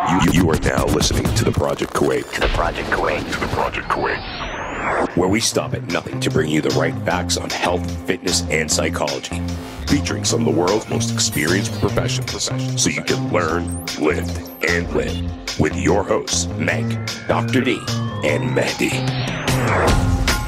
You are now listening to the Project Kuwait. Where we stop at nothing to bring you the right facts on health, fitness, and psychology. Featuring some of the world's most experienced professionals so you can learn, live, and live. With your hosts, Meg, Dr.D, and Mehdi.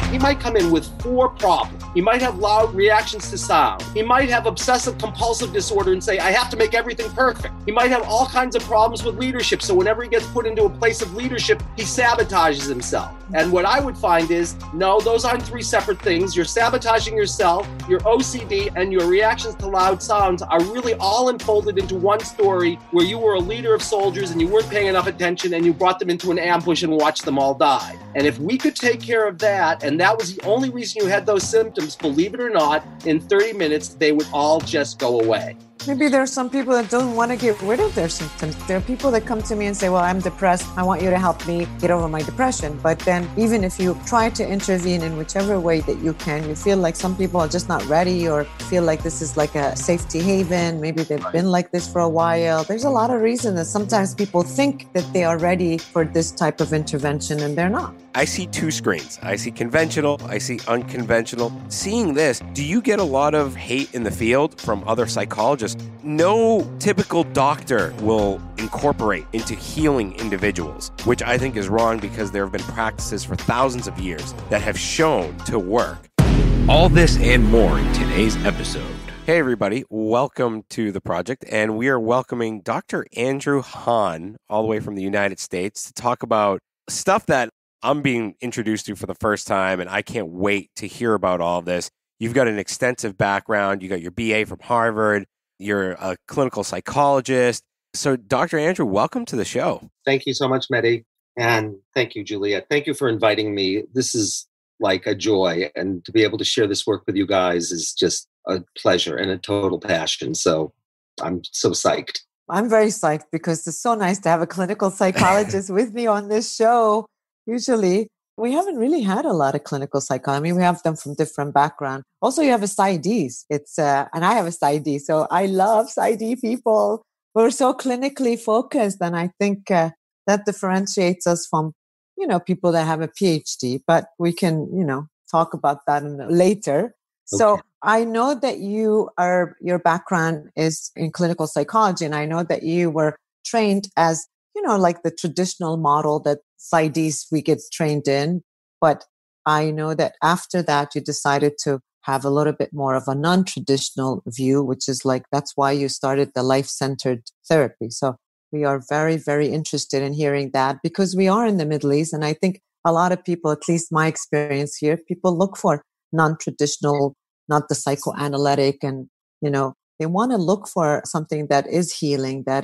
He might come in with 4 problems. He might have loud reactions to sound. He might have obsessive compulsive disorder and say, I have to make everything perfect. He might have all kinds of problems with leadership. So whenever he gets put into a place of leadership, he sabotages himself. And what I would find is, no, those aren't 3 separate things. You're sabotaging yourself, your OCD, and your reactions to loud sounds are really all enfolded into one story where you were a leader of soldiers and you weren't paying enough attention and you brought them into an ambush and watched them all die. And if we could take care of that, and that was the only reason you had those symptoms, believe it or not, in 30 minutes, they would all just go away. Maybe there are some people that don't want to get rid of their symptoms. There are people that come to me and say, well, I'm depressed. I want you to help me get over my depression. But then even if you try to intervene in whichever way that you can, you feel like some people are just not ready or feel like this is like a safety haven. Maybe they've been like this for a while. There's a lot of reasons that sometimes people think that they are ready for this type of intervention and they're not. I see 2 screens. I see conventional, I see unconventional. Seeing this, do you get a lot of hate in the field from other psychologists? No typical doctor will incorporate into healing individuals, which I think is wrong because there have been practices for thousands of years that have shown to work. All this and more in today's episode. Hey everybody, welcome to the project, and we are welcoming Dr. Andrew Hahn, all the way from the United States, to talk about stuff that I'm being introduced to for the first time, and I can't wait to hear about all of this. You've got an extensive background. You got your BA from Harvard. You're a clinical psychologist. So, Dr. Andrew, welcome to the show. Thank you so much, Mehdi. And thank you, Juliet. Thank you for inviting me. This is like a joy. And to be able to share this work with you guys is just a pleasure and a total passion. So I'm so psyched. I'm very psyched because it's so nice to have a clinical psychologist with me on this show. Usually, we haven't really had a lot of clinical psychology. I mean, we have them from different backgrounds. Also, you have a PsyDs. And I have a PsyD. So I love PsyD people. We're so clinically focused. And I think that differentiates us from, people that have a PhD. But we can, talk about that later. Okay. So I know that your background is in clinical psychology. And I know that you were trained as, like the traditional model that PsyDs we get trained in. But I know that after that, you decided to have a little bit more of a non-traditional view, which is like, that's why you started the life-centered therapy. So we are very, very interested in hearing that because we are in the Middle East. And I think a lot of people, at least my experience here, people look for non-traditional, not the psychoanalytic, and, they want to look for something that is healing, that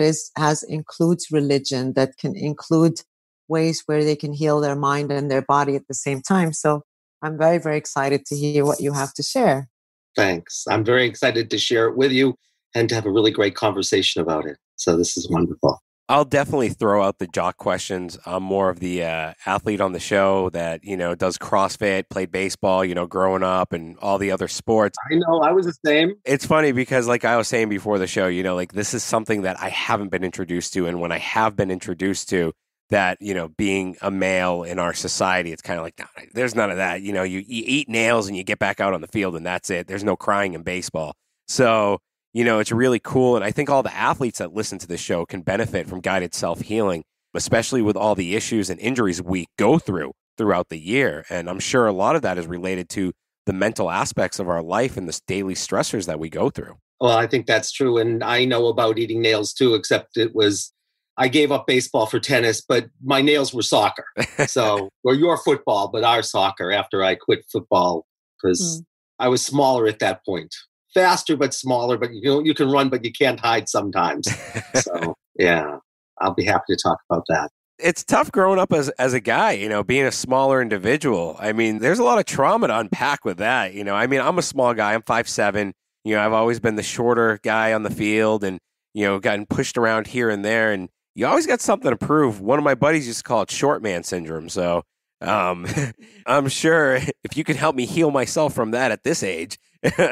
includes religion, that can include ways where they can heal their mind and their body at the same time. So I'm very, very excited to hear what you have to share. Thanks. I'm very excited to share it with you and to have a really great conversation about it. So this is wonderful. I'll definitely throw out the jock questions. I'm more of the athlete on the show that, does CrossFit, played baseball, growing up and all the other sports. I know, I was the same. It's funny because like I was saying before the show, this is something that I haven't been introduced to. And when I have been introduced to that, being a male in our society, it's kind of like, no, there's none of that. You eat nails and you get back out on the field and that's it. There's no crying in baseball. So, it's really cool. And I think all the athletes that listen to this show can benefit from guided self-healing, especially with all the issues and injuries we go throughout the year. And I'm sure a lot of that is related to the mental aspects of our life and the daily stressors that we go through. Well, I think that's true. And I know about eating nails too, except I gave up baseball for tennis, but my nails were soccer. So, or your football, but our soccer after I quit football because I was smaller at that point. Faster, but smaller, but you can run, but you can't hide sometimes. So, yeah, I'll be happy to talk about that. It's tough growing up as a guy, being a smaller individual. I mean, there's a lot of trauma to unpack with that. I'm a small guy. I'm 5'7". I've always been the shorter guy on the field and, gotten pushed around here and there. And you always got something to prove. One of my buddies used to call it short man syndrome. So I'm sure if you could help me heal myself from that at this age,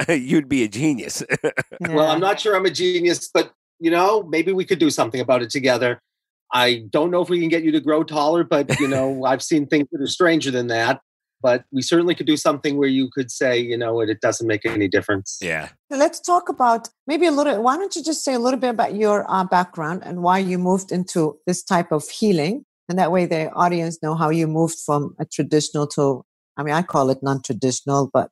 you'd be a genius. Well, I'm not sure I'm a genius, but, maybe we could do something about it together. I don't know if we can get you to grow taller, but, I've seen things that are stranger than that. But we certainly could do something where you could say, it doesn't make any difference. Yeah. Let's talk about maybe a little, why don't you just say a little bit about your background and why you moved into this type of healing? And that way the audience know how you moved from a traditional to, I call it non-traditional, but,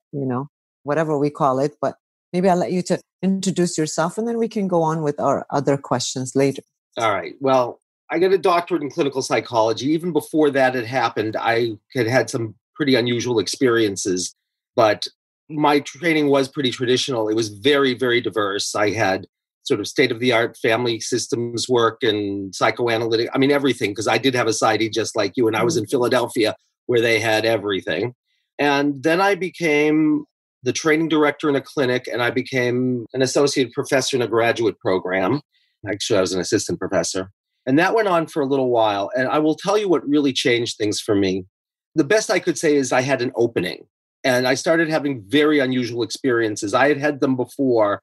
whatever we call it. But maybe I'll let you to introduce yourself and then we can go on with our other questions later. All right. Well, I got a doctorate in clinical psychology. Even before that had happened, I had some pretty unusual experiences, but my training was pretty traditional. It was very, very diverse. I had sort of state-of-the-art family systems work and psychoanalytic, everything, because I did have a PsyD just like you, and I was in Philadelphia where they had everything. And then I became the training director in a clinic, and I became an associate professor in a graduate program. Actually, I was an assistant professor. And that went on for a little while. And I will tell you what really changed things for me. The best I could say is I had an opening, and I started having very unusual experiences. I had them before,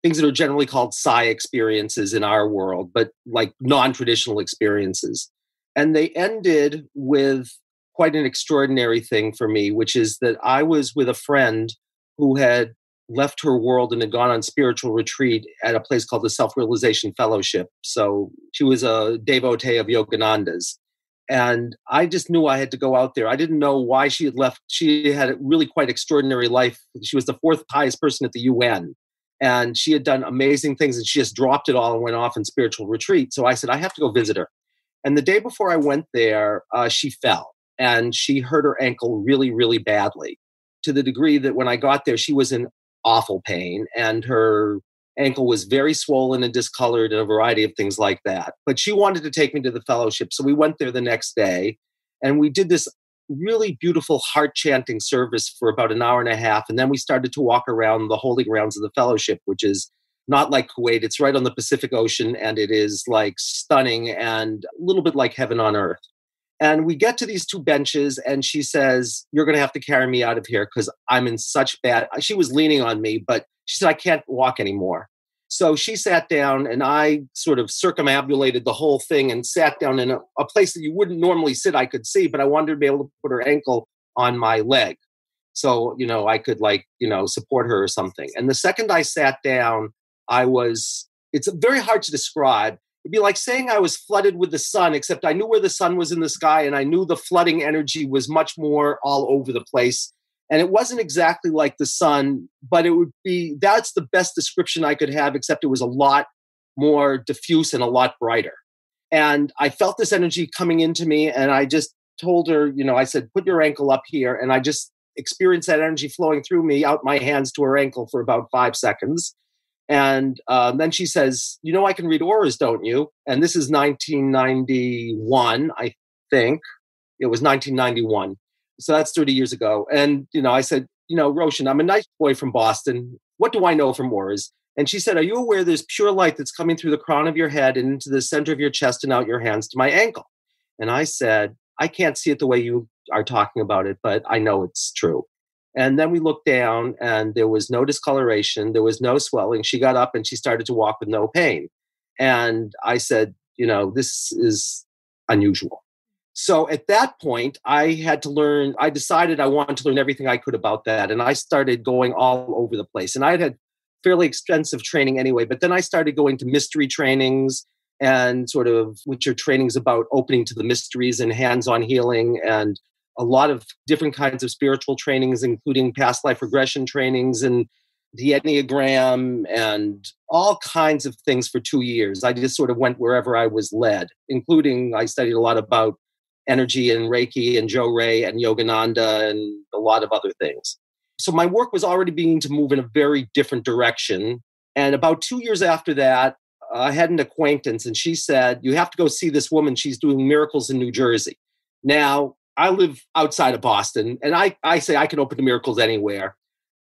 things that are generally called psi experiences in our world, but like non-traditional experiences. And they ended with quite an extraordinary thing for me, which is that I was with a friend who had left her world and had gone on spiritual retreat at a place called the Self-Realization Fellowship. So she was a devotee of Yogananda's. And I just knew I had to go out there. I didn't know why she had left. She had a really quite extraordinary life. She was the fourth highest person at the UN. And she had done amazing things, and she just dropped it all and went off in spiritual retreat. So I said, I have to go visit her. And the day before I went there, she fell, and she hurt her ankle really, really badly, to the degree that when I got there, she was in awful pain, and her ankle was very swollen and discolored and a variety of things like that. But she wanted to take me to the fellowship. So we went there the next day, and we did this really beautiful heart chanting service for about an hour and a half. And then we started to walk around the holy grounds of the fellowship, which is not like Kuwait. It's right on the Pacific Ocean, and it is like stunning and a little bit like heaven on earth. And we get to these two benches, and she says, you're going to have to carry me out of here because I'm in such bad... She was leaning on me, but she said, I can't walk anymore. So she sat down, and I sort of circumambulated the whole thing and sat down in a place that you wouldn't normally sit. I could see, but I wanted to be able to put her ankle on my leg. So, I could support her or something. And the second I sat down, it's very hard to describe. It'd be like saying I was flooded with the sun, except I knew where the sun was in the sky, and I knew the flooding energy was much more all over the place. And it wasn't exactly like the sun, but that's the best description I could have, except it was a lot more diffuse and a lot brighter. And I felt this energy coming into me, and I just told her, I said, put your ankle up here. And I just experienced that energy flowing through me, out my hands to her ankle for about 5 seconds. And then she says, I can read auras, don't you? And this is 1991, I think. It was 1991. So that's 30 years ago. And, I said, Roshan, I'm a nice boy from Boston. What do I know from auras? And she said, are you aware there's pure light that's coming through the crown of your head and into the center of your chest and out your hands to my ankle? And I said, I can't see it the way you are talking about it, but I know it's true. And then we looked down, and there was no discoloration. There was no swelling. She got up and she started to walk with no pain. And I said, this is unusual. So at that point, I decided I wanted to learn everything I could about that. And I started going all over the place. And I had fairly extensive training anyway, but then I started going to mystery trainings and which are trainings about opening to the mysteries and hands-on healing, and a lot of different kinds of spiritual trainings, including past life regression trainings and the Enneagram and all kinds of things for 2 years. I just sort of went wherever I was led, including I studied a lot about energy and Reiki and Jo Ray and Yogananda and a lot of other things. So my work was already beginning to move in a very different direction. And about 2 years after that, I had an acquaintance, and she said, you have to go see this woman. She's doing miracles in New Jersey. Now, I live outside of Boston, and I say I can open the miracles anywhere.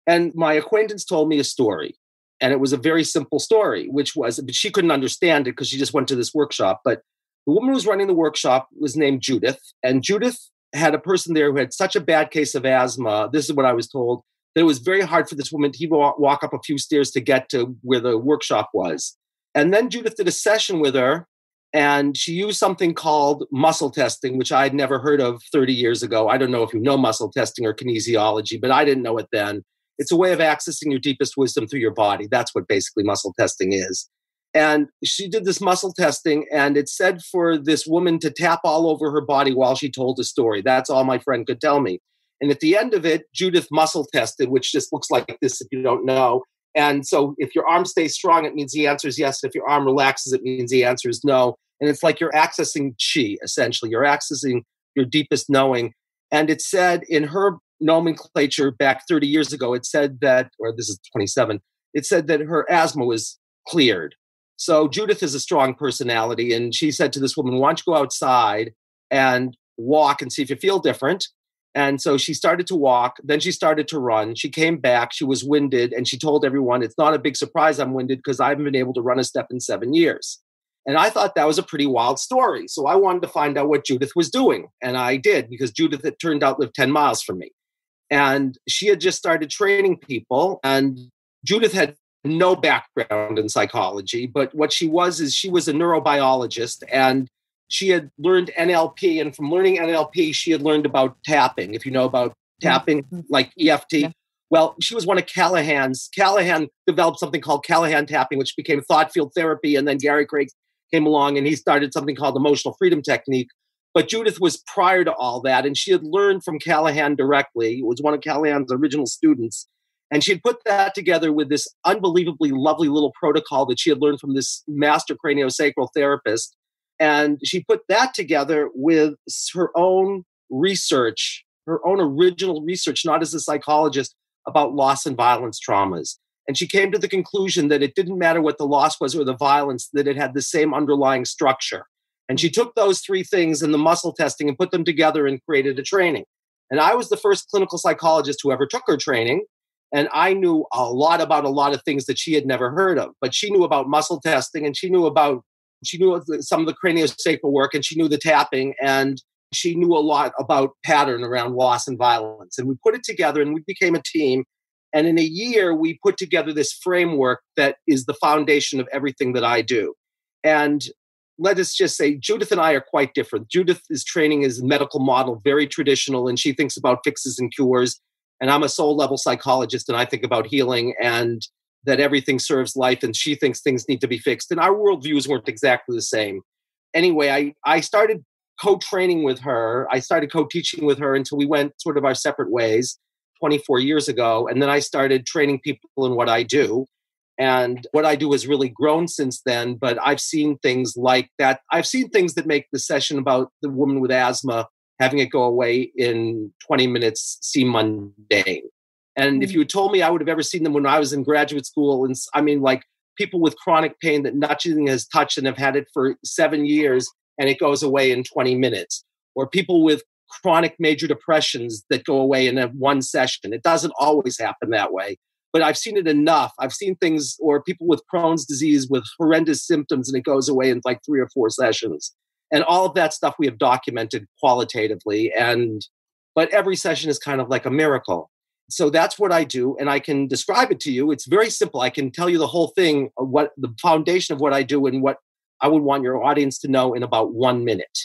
And my acquaintance told me a story, and it was a very simple story, but she couldn't understand it because she just went to this workshop. But the woman who was running the workshop was named Judith, and Judith had a person there who had such a bad case of asthma, this is what I was told, that it was very hard for this woman to walk up a few stairs to get to where the workshop was. And then Judith did a session with her, And she used something called muscle testing, which I had never heard of 30 years ago. I don't know if you know muscle testing or kinesiology, but I didn't know it then. It's a way of accessing your deepest wisdom through your body. That's what basically muscle testing is. And she did this muscle testing, and it said for this woman to tap all over her body while she told a story. That's all my friend could tell me. And at the end of it, Judith muscle tested, which just looks like this if you don't know. And so if your arm stays strong, it means the answer is yes. If your arm relaxes, it means the answer is no. And it's like you're accessing chi, essentially. You're accessing your deepest knowing. And it said in her nomenclature back 30 years ago, it said that, or this is 27, it said that her asthma was cleared. So Judith is a strong personality. And she said to this woman, why don't you go outside and walk and see if you feel different? And so she started to walk. Then she started to run. She came back. She was winded. And she told everyone, it's not a big surprise I'm winded because I haven't been able to run a step in 7 years. And I thought that was a pretty wild story. So I wanted to find out what Judith was doing. And I did, because Judith, it turned out, lived 10 miles from me. And she had just started training people. And Judith had no background in psychology. But what she was is she was a neurobiologist. And she had learned NLP. And from learning NLP, she had learned about tapping. If you know about tapping, like EFT. Yeah. Well, she was one of Callahan's. Callahan developed something called Callahan tapping, which became thought field therapy. And then Gary Craig came along and he started something called emotional freedom technique. But Judith was prior to all that. And she had learned from Callahan directly. It was one of Callahan's original students. And she had put that together with this unbelievably lovely little protocol that she had learned from this master craniosacral therapist. And she put that together with her own research, her own original research, not as a psychologist, about loss and violence traumas. And she came to the conclusion that it didn't matter what the loss was or the violence, that it had the same underlying structure. And she took those three things in the muscle testing and put them together and created a training. And I was the first clinical psychologist who ever took her training. And I knew a lot about a lot of things that she had never heard of. But she knew about muscle testing, and she knew some of the craniosacral work, and she knew the tapping, and she knew a lot about pattern around loss and violence. And we put it together and we became a team. And in a year, we put together this framework that is the foundation of everything that I do. And let us just say, Judith and I are quite different. Judith's training is medical model, very traditional, and she thinks about fixes and cures. And I'm a soul level psychologist, and I think about healing and that everything serves life, and she thinks things need to be fixed. And our worldviews weren't exactly the same. Anyway, I started co-training with her. I started co-teaching with her until we went sort of our separate ways 24 years ago. And then I started training people in what I do. And what I do has really grown since then. But I've seen things like that. I've seen things that make the session about the woman with asthma having it go away in 20 minutes seem mundane. And if you had told me I would have ever seen them when I was in graduate school, and I mean, like people with chronic pain that nothing has touched and have had it for 7 years and it goes away in 20 minutes, or people with chronic major depressions that go away in one session. It doesn't always happen that way, but I've seen it enough. I've seen things, or people with Crohn's disease with horrendous symptoms and it goes away in like 3 or 4 sessions. And all of that stuff we have documented qualitatively. But every session is kind of like a miracle. So that's what I do. And I can describe it to you. It's very simple. I can tell you the whole thing, what the foundation of what I do and what I would want your audience to know in about 1 minute,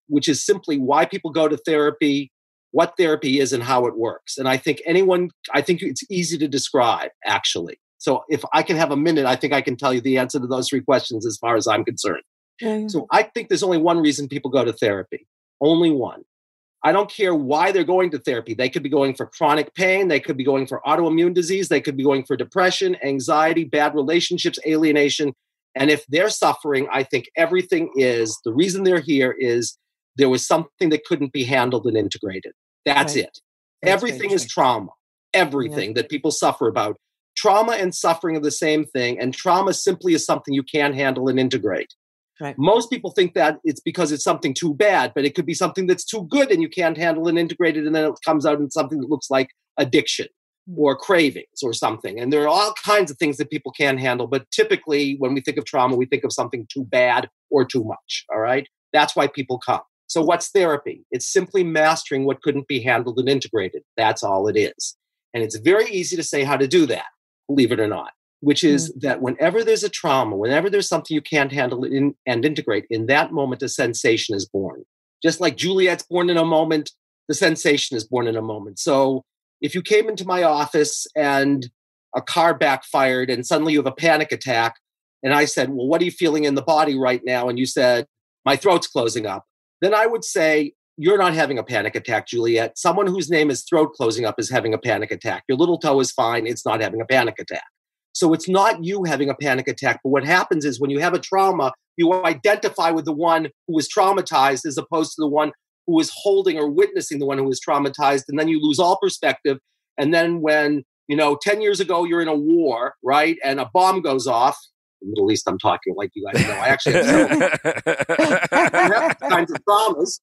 which is simply why people go to therapy, what therapy is, and how it works. And I think it's easy to describe, actually. So if I can have a minute, I think I can tell you the answer to those 3 questions as far as I'm concerned. Yeah. So I think there's only one reason people go to therapy. Only one. I don't care why they're going to therapy. They could be going for chronic pain. They could be going for autoimmune disease. They could be going for depression, anxiety, bad relationships, alienation. And if they're suffering, I think the reason they're here is there was something that couldn't be handled and integrated. That's right. It. Everything is trauma. Everything that people suffer about. Trauma and suffering are the same thing. And trauma simply is something you can't handle and integrate. Right. Most people think that it's because it's something too bad, but it could be something that's too good and you can't handle and integrate it, and then it comes out in something that looks like addiction or cravings or something. And there are all kinds of things that people can't handle, but typically when we think of trauma, we think of something too bad or too much, all right? That's why people come. So what's therapy? It's simply mastering what couldn't be handled and integrated. That's all it is. And it's very easy to say how to do that, believe it or not. which is that whenever there's a trauma, whenever there's something you can't handle and integrate, in that moment, a sensation is born. Just like Juliet's born in a moment, the sensation is born in a moment. So if you came into my office and a car backfired and suddenly you have a panic attack, and I said, well, what are you feeling in the body right now? And you said, my throat's closing up. Then I would say, you're not having a panic attack, Juliet. Someone whose name is throat closing up is having a panic attack. Your little toe is fine. It's not having a panic attack. So it's not you having a panic attack. But what happens is when you have a trauma, you identify with the one who was traumatized as opposed to the one who was holding or witnessing the one who was traumatized. And then you lose all perspective. And then when, 10 years ago, you're in a war, right? And a bomb goes off. In the Middle East, I'm talking like you guys know. I actually have kinds of traumas.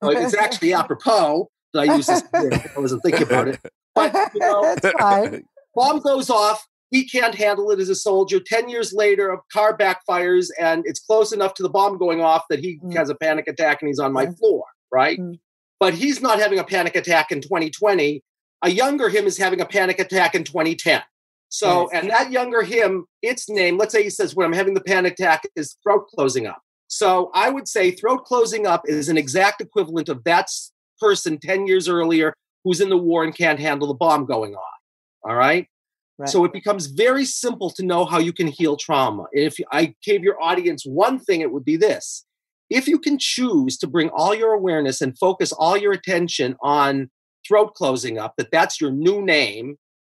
It's actually apropos that I use this word. I wasn't thinking about it. But, That's fine. Bomb goes off. He can't handle it as a soldier. 10 years later, a car backfires and it's close enough to the bomb going off that he has a panic attack and he's on my floor, right? But he's not having a panic attack in 2020. A younger him is having a panic attack in 2010. So, and that younger him, its name, let's say he says, when I'm having the panic attack, is throat closing up. So I would say throat closing up is an exact equivalent of that person 10 years earlier who's in the war and can't handle the bomb going off. All right? So it becomes very simple to know how you can heal trauma. If I gave your audience one thing, it would be this. If you can choose to bring all your awareness and focus all your attention on throat closing up, that's your new name,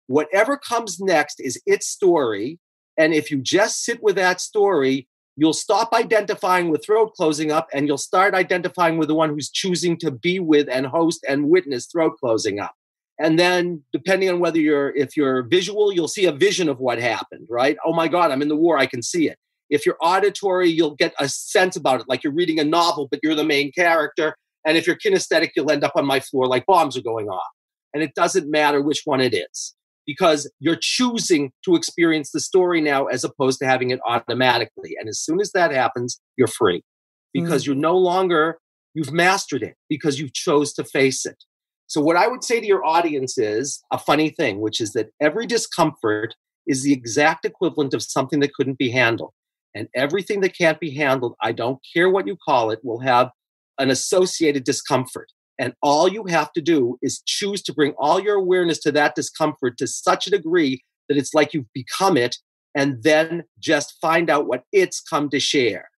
whatever comes next is its story. And if you just sit with that story, you'll stop identifying with throat closing up and you'll start identifying with the one who's choosing to be with and host and witness throat closing up. And then depending on if you're visual, you'll see a vision of what happened, right? Oh my God, I'm in the war. I can see it. If you're auditory, you'll get a sense about it, like you're reading a novel, but you're the main character. And if you're kinesthetic, you'll end up on my floor like bombs are going off. And it doesn't matter which one it is because you're choosing to experience the story now as opposed to having it automatically. And as soon as that happens, you're free because you've mastered it because you chose to face it. So what I would say to your audience is a funny thing, which is that every discomfort is the exact equivalent of something that couldn't be handled. And everything that can't be handled, I don't care what you call it, will have an associated discomfort. And all you have to do is choose to bring all your awareness to that discomfort to such a degree that it's like you've become it, and then just find out what it's come to share.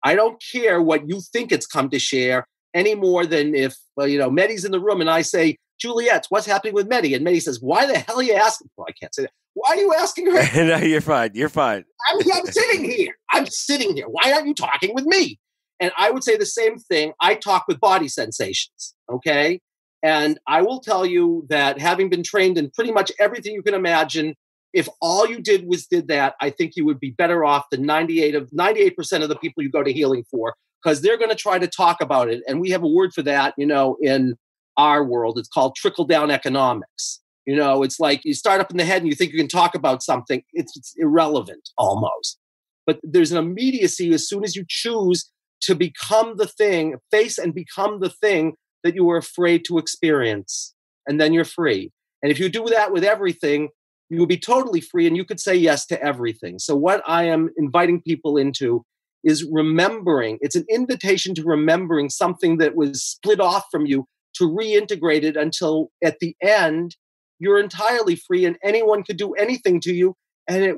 I don't care what you think it's come to share any more than if, Medi's in the room and I say, Juliet, what's happening with Medi? And Medi says, why the hell are you asking? Well, I can't say that. Why are you asking her? No, you're fine. You're fine. I'm sitting here. Why aren't you talking with me? And I would say the same thing. I talk with body sensations, okay? And I will tell you that having been trained in pretty much everything you can imagine, if all you did that, I think you would be better off than 98% of the people you go to healing for, because they're going to try to talk about it. And we have a word for that, in our world. It's called trickle-down economics. It's like you start up in the head and you think you can talk about something. It's irrelevant almost. But there's an immediacy as soon as you choose to become the thing, face and become the thing that you were afraid to experience. And then you're free. And if you do that with everything, you will be totally free and you could say yes to everything. So what I am inviting people into is remembering. It's an invitation to remembering something that was split off from you, to reintegrate it until at the end, you're entirely free and anyone could do anything to you. And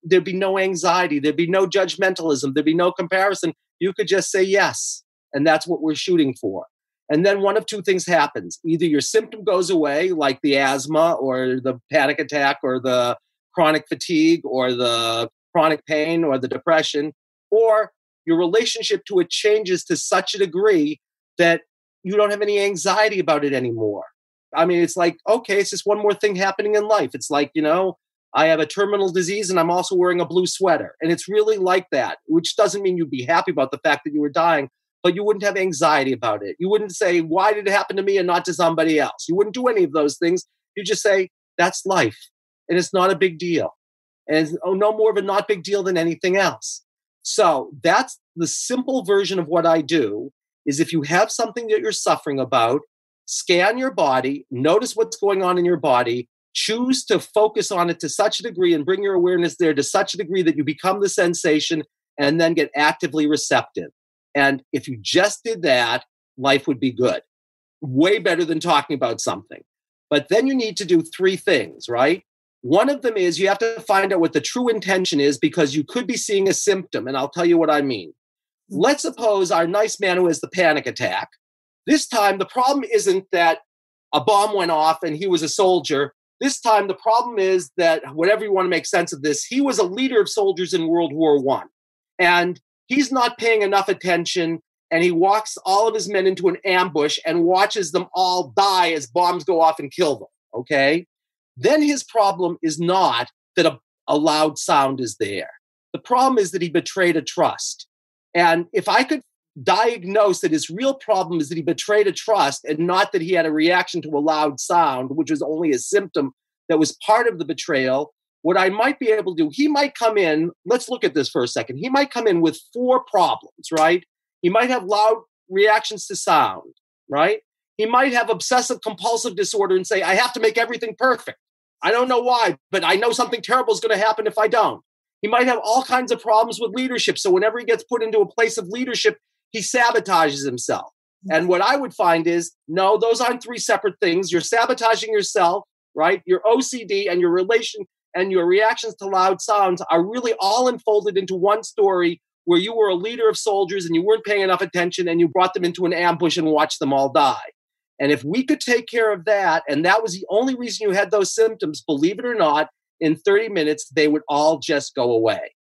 there'd be no anxiety. There'd be no judgmentalism. There'd be no comparison. You could just say yes. And that's what we're shooting for. And then one of two things happens. Either your symptom goes away, like the asthma or the panic attack or the chronic fatigue or the chronic pain or the depression, or your relationship to it changes to such a degree that you don't have any anxiety about it anymore. I mean, it's like, okay, it's just one more thing happening in life. It's like, I have a terminal disease and I'm also wearing a blue sweater. And it's really like that, which doesn't mean you'd be happy about the fact that you were dying, but you wouldn't have anxiety about it. You wouldn't say, why did it happen to me and not to somebody else? You wouldn't do any of those things. You just say, that's life. And it's not a big deal. And it's no more of a not big deal than anything else. So that's the simple version of what I do, is if you have something that you're suffering about, scan your body, notice what's going on in your body, choose to focus on it to such a degree and bring your awareness there to such a degree that you become the sensation and then get actively receptive. And if you just did that, life would be good. Way better than talking about something. But then you need to do three things, right? One of them is you have to find out what the true intention is, because you could be seeing a symptom. And I'll tell you what I mean. Let's suppose our nice man who has the panic attack. This time, the problem isn't that a bomb went off and he was a soldier. This time, the problem is that, whatever you want to make sense of this, he was a leader of soldiers in World War I. And he's not paying enough attention, and he walks all of his men into an ambush and watches them all die as bombs go off and kill them, okay? Then his problem is not that a loud sound is there. The problem is that he betrayed a trust. And if I could diagnose that his real problem is that he betrayed a trust and not that he had a reaction to a loud sound, which was only a symptom that was part of the betrayal, what I might be able to do, he might come in, let's look at this for a second. He might come in with 4 problems, right? He might have loud reactions to sound, right? He might have obsessive compulsive disorder and say, I have to make everything perfect. I don't know why, but I know something terrible is going to happen if I don't. He might have all kinds of problems with leadership. So whenever he gets put into a place of leadership, he sabotages himself. And what I would find is, no, those aren't 3 separate things. You're sabotaging yourself, right? Your OCD and your relation and your reactions to loud sounds are really all enfolded into one story where you were a leader of soldiers and you weren't paying enough attention and you brought them into an ambush and watched them all die. And if we could take care of that, and that was the only reason you had those symptoms, believe it or not, in 30 minutes, they would all just go away.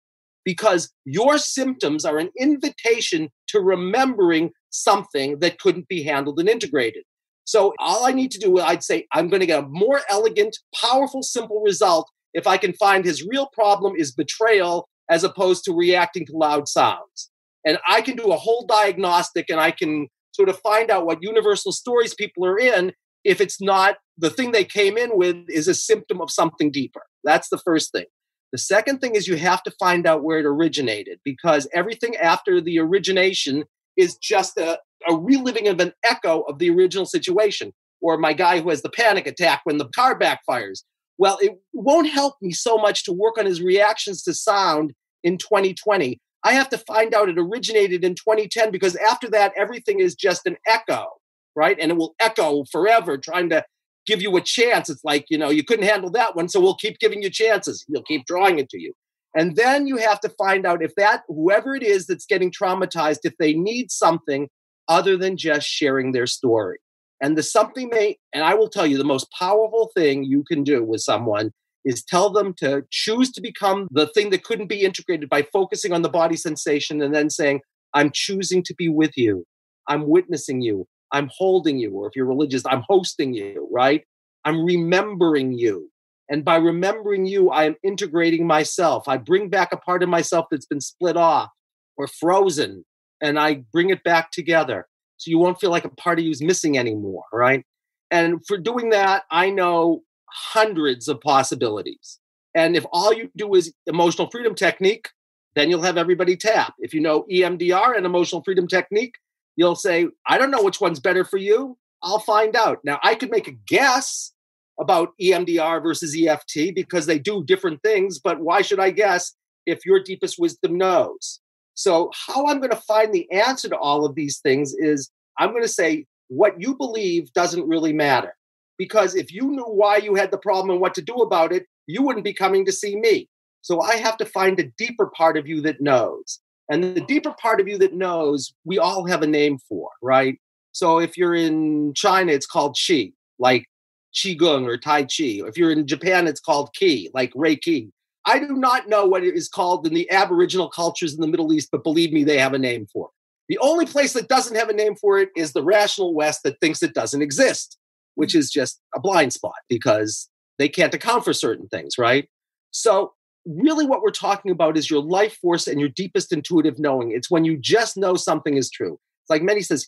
Because your symptoms are an invitation to remembering something that couldn't be handled and integrated. So all I need to do, I'd say, I'm going to get a more elegant, powerful, simple result if I can find his real problem is betrayal as opposed to reacting to loud sounds. And I can do a whole diagnostic and I can sort of find out what universal stories people are in if it's not the thing they came in with is a symptom of something deeper. That's the first thing. The second thing is you have to find out where it originated, because everything after the origination is just a reliving of an echo of the original situation. Or my guy who has the panic attack when the car backfires. Well, it won't help me so much to work on his reactions to sound in 2020. I have to find out it originated in 2010, because after that, everything is just an echo, right? And it will echo forever, trying to give you a chance. It's like, you couldn't handle that one, so we'll keep giving you chances. We'll keep drawing it to you. And then you have to find out if whoever it is that's getting traumatized, if they need something other than just sharing their story. And and I will tell you, the most powerful thing you can do with someone is tell them to choose to become the thing that couldn't be integrated by focusing on the body sensation and then saying, I'm choosing to be with you. I'm witnessing you. I'm holding you. Or if you're religious, I'm hosting you, right? I'm remembering you. And by remembering you, I am integrating myself. I bring back a part of myself that's been split off or frozen, and I bring it back together. So you won't feel like a part of you is missing anymore, right? And for doing that, I know hundreds of possibilities. And if all you do is emotional freedom technique, then you'll have everybody tap. If you know EMDR and emotional freedom technique, you'll say, I don't know which one's better for you. I'll find out. Now, I could make a guess about EMDR versus EFT because they do different things, but why should I guess if your deepest wisdom knows? So how I'm going to find the answer to all of these things is I'm going to say what you believe doesn't really matter. Because if you knew why you had the problem and what to do about it, you wouldn't be coming to see me. So I have to find a deeper part of you that knows. And the deeper part of you that knows, we all have a name for, right? So if you're in China, it's called Qi, like Qigong or Tai Chi. If you're in Japan, it's called Qi, like Reiki. I do not know what it is called in the Aboriginal cultures in the Middle East, but believe me, they have a name for it. The only place that doesn't have a name for it is the rational West that thinks it doesn't exist, which is just a blind spot because they can't account for certain things, right? So really what we're talking about is your life force and your deepest intuitive knowing. It's when you just know something is true. It's like Mehdi says,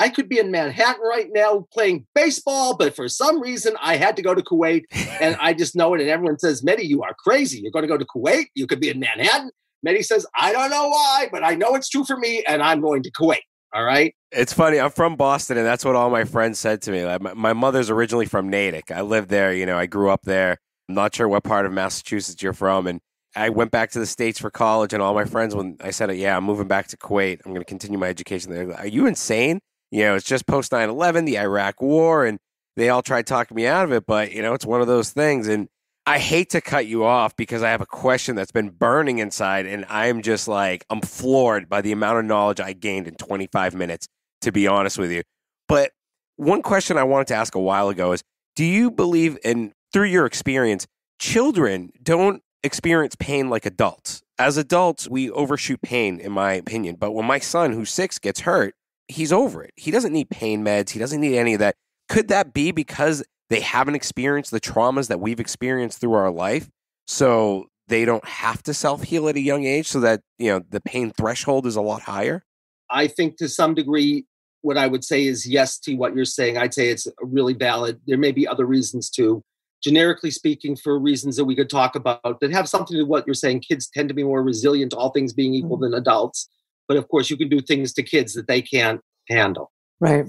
I could be in Manhattan right now playing baseball, but for some reason I had to go to Kuwait and I just know it. And everyone says, Mehdi, you are crazy. You're going to go to Kuwait? You could be in Manhattan. Mehdi says, I don't know why, but I know it's true for me and I'm going to Kuwait. All right. It's funny. I'm from Boston, and that's what all my friends said to me. Like, my mother's originally from Natick. I lived there. I grew up there. I'm not sure what part of Massachusetts you're from. And I went back to the States for college, and all my friends, when I said, yeah, I'm moving back to Kuwait, I'm going to continue my education there. Like, are you insane? It's just post 9/11, the Iraq War, and they all tried talking me out of it. But, it's one of those things. And I hate to cut you off because I have a question that's been burning inside, and I'm just like, I'm floored by the amount of knowledge I gained in 25 minutes, to be honest with you. But one question I wanted to ask a while ago is, do you believe in, through your experience, children don't experience pain like adults? As adults, we overshoot pain, in my opinion. But when my son, who's 6, gets hurt, he's over it. He doesn't need pain meds. He doesn't need any of that. Could that be because they haven't experienced the traumas that we've experienced through our life, so they don't have to self-heal at a young age, so that, the pain threshold is a lot higher? I think to some degree, what I would say is yes to what you're saying. I'd say it's really valid. There may be other reasons too. Generically speaking, for reasons that we could talk about that have something to do with what you're saying, kids tend to be more resilient, all things being equal, than adults. But of course, you can do things to kids that they can't handle. Right.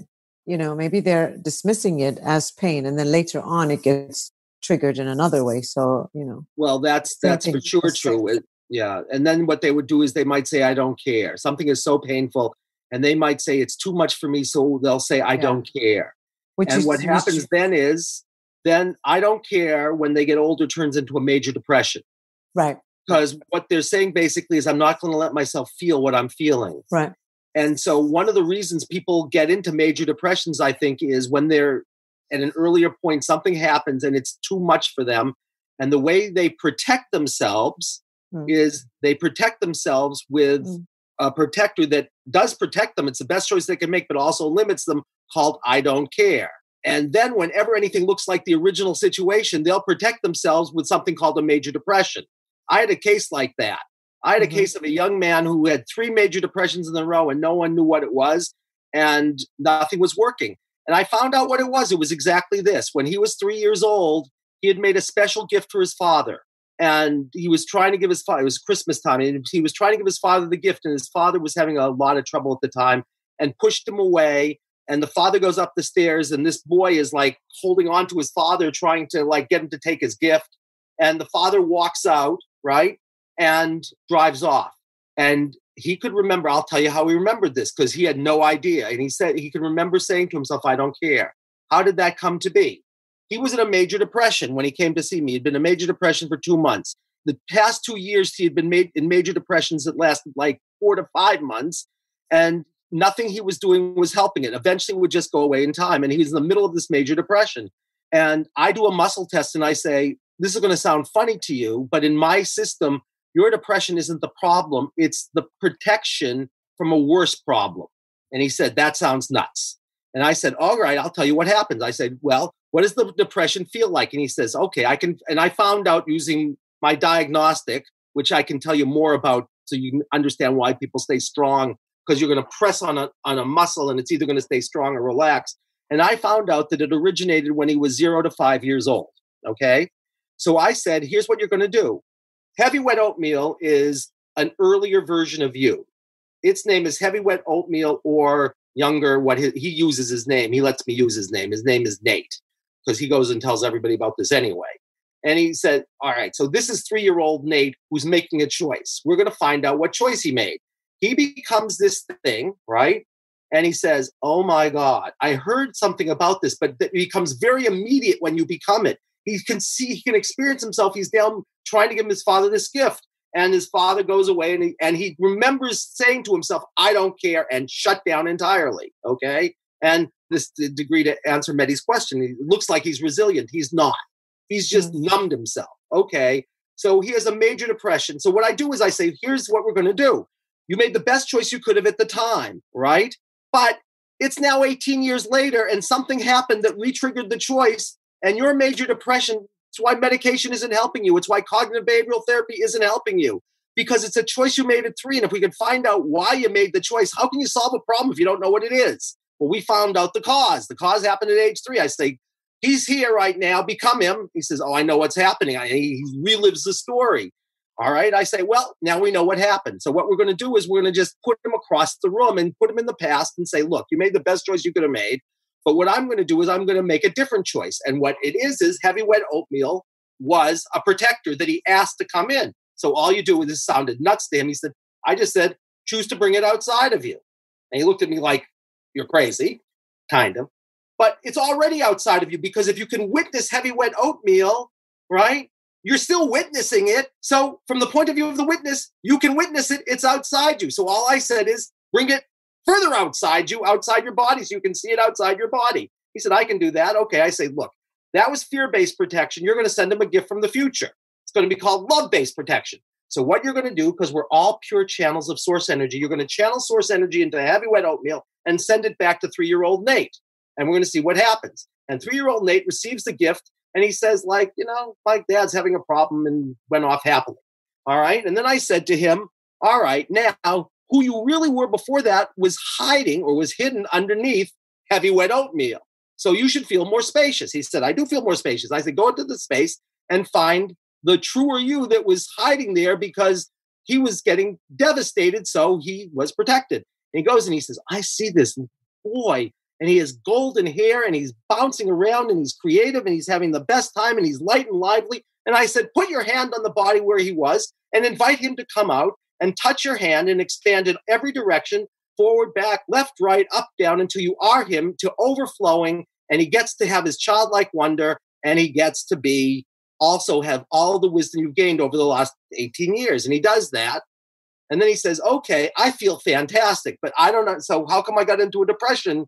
Maybe they're dismissing it as pain, and then later on it gets triggered in another way. So, Well, that's for sure true. Yeah. And then what they would do is they might say, I don't care. Something is so painful. And they might say it's too much for me. So they'll say, I don't care. And what happens then is, I don't care, when they get older, turns into a major depression. Right. Because what they're saying basically is, I'm not going to let myself feel what I'm feeling. Right. And so one of the reasons people get into major depressions, I think, is when they're at an earlier point, something happens and it's too much for them. And the way they protect themselves is they protect themselves with a protector that does protect them. It's the best choice they can make, but also limits them, called I don't care. And then whenever anything looks like the original situation, they'll protect themselves with something called a major depression. I had a case like that. I had a case of a young man who had 3 major depressions in a row, and no one knew what it was, and nothing was working. And I found out what it was. It was exactly this. When he was 3 years old, he had made a special gift for his father. And he was trying to give his father, it was Christmas time, and he was trying to give his father the gift, and his father was having a lot of trouble at the time and pushed him away. And the father goes up the stairs, and this boy is like holding on to his father, trying to like get him to take his gift. And the father walks out, right? And drives off. And he could remember, I'll tell you how he remembered this, because he had no idea. And he said he could remember saying to himself, I don't care. How did that come to be? He was in a major depression when he came to see me. He'd been in a major depression for 2 months. The past 2 years, he had been in major depressions that lasted like 4 to 5 months. And nothing he was doing was helping it. Eventually it would just go away in time. And he was in the middle of this major depression. And I do a muscle test and I say, this is going to sound funny to you, but in my system, your depression isn't the problem. It's the protection from a worse problem. And he said, that sounds nuts. And I said, all right, I'll tell you what happens. I said, well, what does the depression feel like? And he says, okay, I can. And I found out using my diagnostic, which I can tell you more about so you can understand why people stay strong, because you're going to press on a muscle and it's either going to stay strong or relax. And I found out that it originated when he was 0 to 5 years old. Okay. So I said, here's what you're going to do. Heavy Wet Oatmeal is an earlier version of you. Its name is Heavy Wet Oatmeal, or younger, what he uses his name. He lets me use his name. His name is Nate, because he goes and tells everybody about this anyway. And he said, all right, so this is 3-year-old Nate who's making a choice. We're going to find out what choice he made. He becomes this thing, right? And he says, oh my God, I heard something about this, but it becomes very immediate when you become it. He can experience himself. He's down trying to give his father this gift. And his father goes away and he remembers saying to himself, I don't care, and shut down entirely. Okay. And this degree to answer Medi's question, it looks like he's resilient. He's not. He's just numbed himself. Okay. So he has a major depression. So what I do is I say, here's what we're going to do. You made the best choice you could have at the time, right? But it's now 18 years later and something happened that re-triggered the choice, and your major depression. It's why medication isn't helping you. It's why cognitive behavioral therapy isn't helping you, because it's a choice you made at 3. And if we can find out why you made the choice, how can you solve a problem if you don't know what it is? Well, we found out the cause. The cause happened at age 3. I say, he's here right now. Become him. He says, oh, I know what's happening. He relives the story. All right. I say, well, now we know what happened. So what we're going to do is we're going to just put him across the room and put him in the past and say, look, you made the best choice you could have made. But what I'm going to do is I'm going to make a different choice. And what it is heavy wet oatmeal was a protector that he asked to come in. So all you do, this sounded nuts to him. He said, I just said, choose to bring it outside of you. And he looked at me like, you're crazy, kind of. But it's already outside of you, because if you can witness heavy wet oatmeal, right, you're still witnessing it. So from the point of view of the witness, you can witness it. It's outside you. So all I said is bring it further outside you, outside your body, so you can see it outside your body. He said, I can do that. Okay. I say, look, that was fear-based protection. You're going to send him a gift from the future. It's going to be called love-based protection. So what you're going to do, because we're all pure channels of source energy, you're going to channel source energy into heavy wet oatmeal and send it back to 3-year-old Nate. And we're going to see what happens. And 3-year-old Nate receives the gift. And he says, like, my dad's having a problem, and went off happily. All right. And then I said to him, all right, now who you really were before that was hiding or was hidden underneath heavy wet oatmeal. So you should feel more spacious. He said, I do feel more spacious. I said, go into the space and find the truer you that was hiding there, because he was getting devastated. So he was protected. And he goes and he says, I see this boy. And he has golden hair, and he's bouncing around, and he's creative, and he's having the best time, and he's light and lively. And I said, put your hand on the body where he was and invite him to come out and touch your hand and expand in every direction, forward, back, left, right, up, down, until you are him to overflowing. And he gets to have his childlike wonder, and he gets to also have all the wisdom you've gained over the last 18 years. And he does that. And then he says, okay, I feel fantastic, but I don't know. So how come I got into a depression?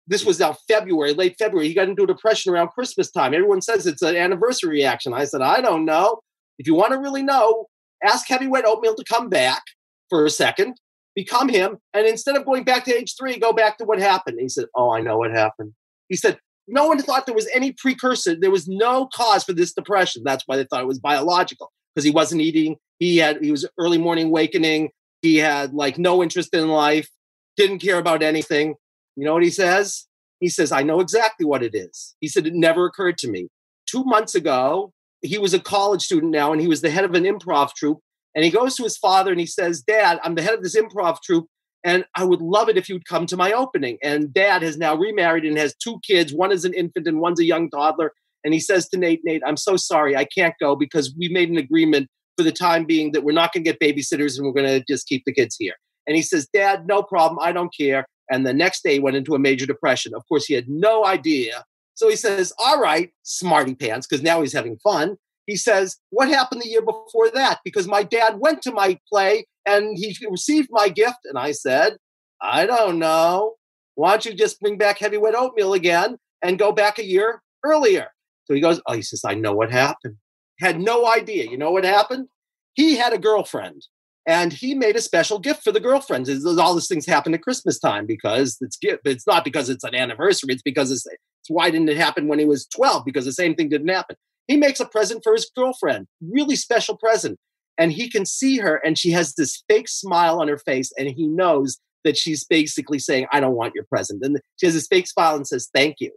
This was now late February. He got into a depression around Christmas time. Everyone says it's an anniversary reaction. I said, I don't know. If you want to really know, ask heavy wet oatmeal to come back for a second, become him. And instead of going back to age 3, go back to what happened. He said, oh, I know what happened. He said, no one thought there was any precursor. There was no cause for this depression. That's why they thought it was biological, because he wasn't eating. He was early morning awakening. He had no interest in life, didn't care about anything. You know what he says? He says, I know exactly what it is. He said, it never occurred to me. 2 months ago, he was a college student now, and he was the head of an improv troupe. And he goes to his father and he says, Dad, I'm the head of this improv troupe, and I would love it if you'd come to my opening. And Dad has now remarried and has 2 kids. One is an infant and one's a young toddler. And he says to Nate, I'm so sorry, I can't go, because we made an agreement for the time being that we're not going to get babysitters and we're going to just keep the kids here. And he says, Dad, no problem. I don't care. And the next day he went into a major depression. Of course, he had no idea. So he says, all right, smarty pants, because now he's having fun. He says, what happened the year before that? Because my dad went to my play and he received my gift. And I said, I don't know. Why don't you just bring back heavy wet oatmeal again and go back a year earlier? So he goes, he says, I know what happened. Had no idea. You know what happened? He had a girlfriend. And he made a special gift for the girlfriends. All these things happen at Christmas time because it's not because it's an anniversary. It's because it's why didn't it happen when he was 12? Because the same thing didn't happen. He makes a present for his girlfriend, really special present. And he can see her and she has this fake smile on her face. And he knows that she's basically saying, I don't want your present. And she has this fake smile and says, thank you.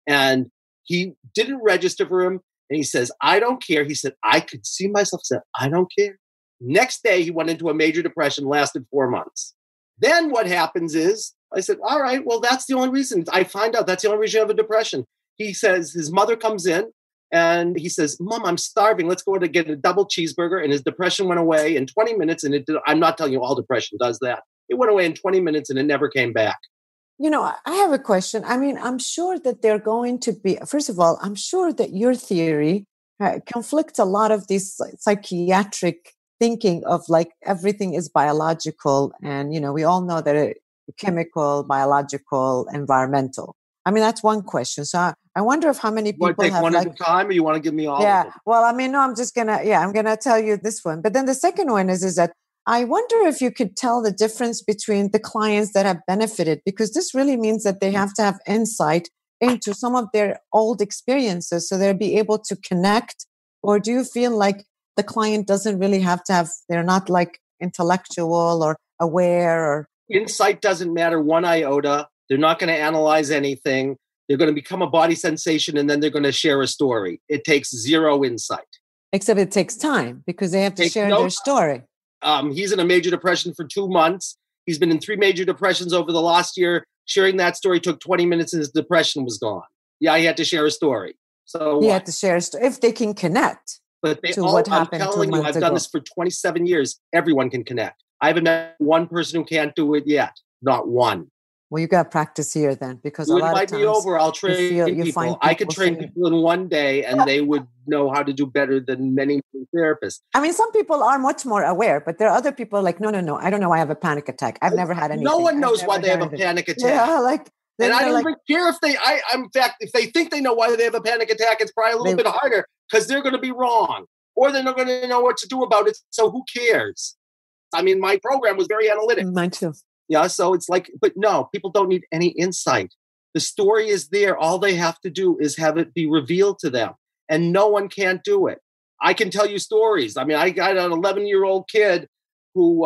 And he didn't register for him. And he says, I don't care. He said, I could see myself say, I don't care. Next day, he went into a major depression, lasted 4 months. Then what happens is, I said, all right, well, that's the only reason. I find out that's the only reason you have a depression. He says, his mother comes in and he says, Mom, I'm starving. Let's go to get a double cheeseburger. And his depression went away in 20 minutes. And I'm not telling you all depression does that. It went away in 20 minutes and it never came back. I have a question. I mean, I'm sure that they're going to be, first of all, I'm sure that your theory conflicts a lot of these psychiatric thinking of everything is biological. And, we all know that chemical, biological, environmental. I mean, that's one question. So I wonder if how many people have... You want to take one at a time, or you want to give me all of them? Well, I mean, no, I'm just going to, I'm going to tell you this one. But then the second one is that I wonder if you could tell the difference between the clients that have benefited, because this really means that they have to have insight into some of their old experiences so they'll be able to connect. Or do you feel like the client doesn't really have to have, they're not intellectual or aware or... Insight doesn't matter one iota. They're not going to analyze anything. They're going to become a body sensation and then they're going to share a story. It takes zero insight. Except it takes time because they have to share their story. He's in a major depression for 2 months. He's been in 3 major depressions over the last year. Sharing that story took 20 minutes and his depression was gone. Yeah, he had to share a story. So he had to share a story if they can connect. But what happened I'm telling you, I've done this for 27 years. Everyone can connect. I haven't met one person who can't do it yet. Not one. Well, you got to practice here then, because you a lot invite of times me over, I'll train people. I could train people in one day and they would know how to do better than many therapists. I mean, some people are much more aware, but there are other people like, no, I don't know why I have a panic attack. I've never had anything. No one knows why they have a panic attack. Yeah, like... And I don't even care if in fact, if they think they know why they have a panic attack, it's probably a little bit harder because they're going to be wrong or they're not going to know what to do about it. So who cares? I mean, my program was very analytic. Mine too. Yeah. So it's like, but no, people don't need any insight. The story is there. All they have to do is have it be revealed to them, and no one can't do it. I can tell you stories. I mean, I got an 11-year-old kid who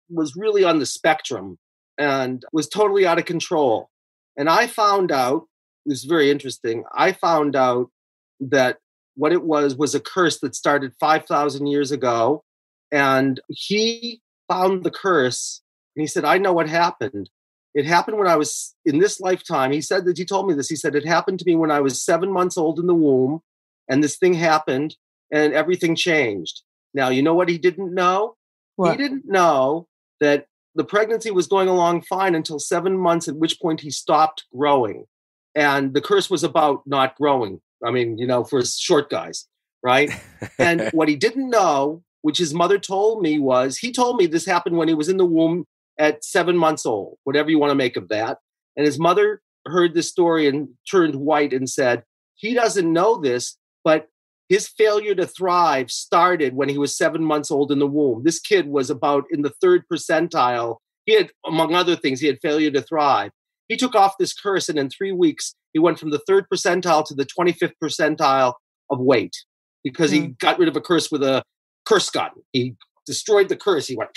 was really on the spectrum and was totally out of control. And I found out, it was very interesting, I found out that what it was a curse that started 5,000 years ago. And he found the curse, and he said, I know what happened. It happened when I was in this lifetime. He told me this. He said, it happened to me when I was 7 months old in the womb, and this thing happened, and everything changed. Now, you know what he didn't know? What? He didn't know that the pregnancy was going along fine until 7 months, at which point he stopped growing. And the curse was about not growing. I mean, for short guys, right? And what he didn't know, which his mother told me, he told me this happened when he was in the womb at 7 months old, whatever you want to make of that. And his mother heard this story and turned white and said, he doesn't know this, but his failure to thrive started when he was 7 months old in the womb. This kid was about in the 3rd percentile. He had, among other things, he had failure to thrive. He took off this curse, and in 3 weeks, he went from the 3rd percentile to the 25th percentile of weight because he got rid of a curse with a curse gun. He destroyed the curse. He went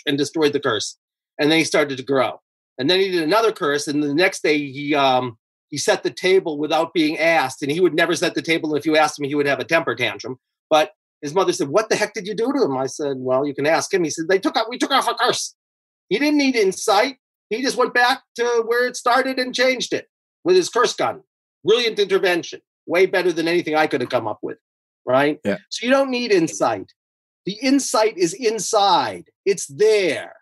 and destroyed the curse. And then he started to grow. And then he did another curse, and the next day he set the table without being asked, and he would never set the table. And if you asked him, he would have a temper tantrum. But his mother said, what the heck did you do to him? I said, well, you can ask him. He said, we took off a curse. He didn't need insight. He just went back to where it started and changed it with his curse gun. Brilliant intervention. Way better than anything I could have come up with, right? Yeah. So you don't need insight. The insight is inside. It's there.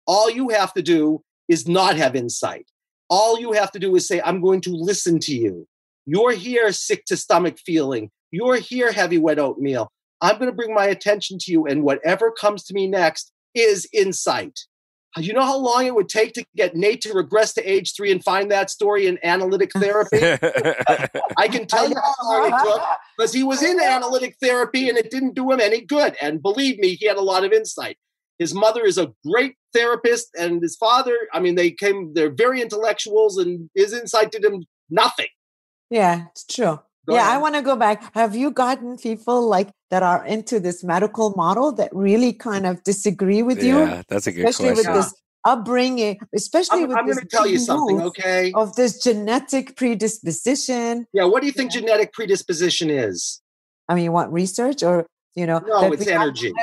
All you have to do is not have insight. All you have to do is say, I'm going to listen to you. You're here sick to stomach feeling. You're here heavy wet oatmeal. I'm going to bring my attention to you, and whatever comes to me next is insight. You know how long it would take to get Nate to regress to age 3 and find that story in analytic therapy? I can tell you how long it took because he was in analytic therapy and it didn't do him any good. And believe me, he had a lot of insight. His mother is a great therapist, and his father, they're very intellectuals, and his insight did him nothing. Yeah, it's true. Go ahead. I want to go back. Have you gotten people that are into this medical model that really kind of disagree with you? Yeah, that's a good especially question. With this upbringing, especially with I'm this going to tell you something, okay? Of this genetic predisposition. Yeah, what do you think genetic predisposition is? I mean, you want research or, No, it's energy.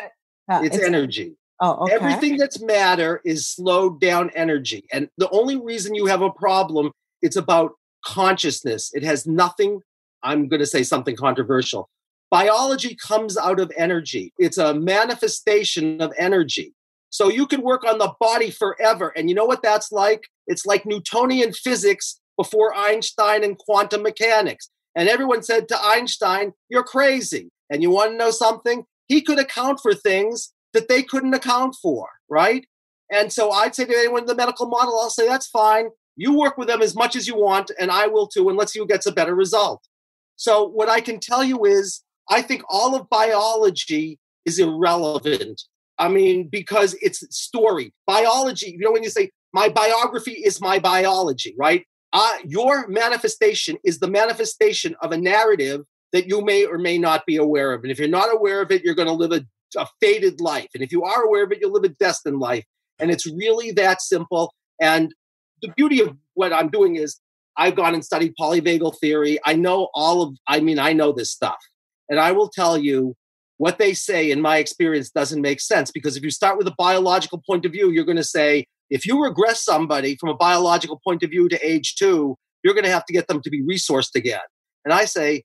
It's energy. Oh, okay. Everything that's matter is slowed down energy. And the only reason you have a problem, it's about consciousness. It has nothing, I'm going to say something controversial. Biology comes out of energy. It's a manifestation of energy. So you can work on the body forever. And you know what that's like? It's like Newtonian physics before Einstein and quantum mechanics. And everyone said to Einstein, you're crazy. And you want to know something? He could account for things that they couldn't account for, right? And so I'd say to anyone in the medical model, I'll say, that's fine. You work with them as much as you want, and I will too, and let's see who gets a better result. So what I can tell you is, I think all of biology is irrelevant. I mean, because it's story. Biology, when you say, my biography is my biology, right? Your manifestation is the manifestation of a narrative that you may or may not be aware of. And if you're not aware of it, you're going to live a fated life. And if you are aware of it, you'll live a destined life. And it's really that simple. And the beauty of what I'm doing is I've gone and studied polyvagal theory. I know I know this stuff. And I will tell you what they say, in my experience, doesn't make sense. Because if you start with a biological point of view, you're going to say, if you regress somebody from a biological point of view to age 2, you're going to have to get them to be resourced again. And I say,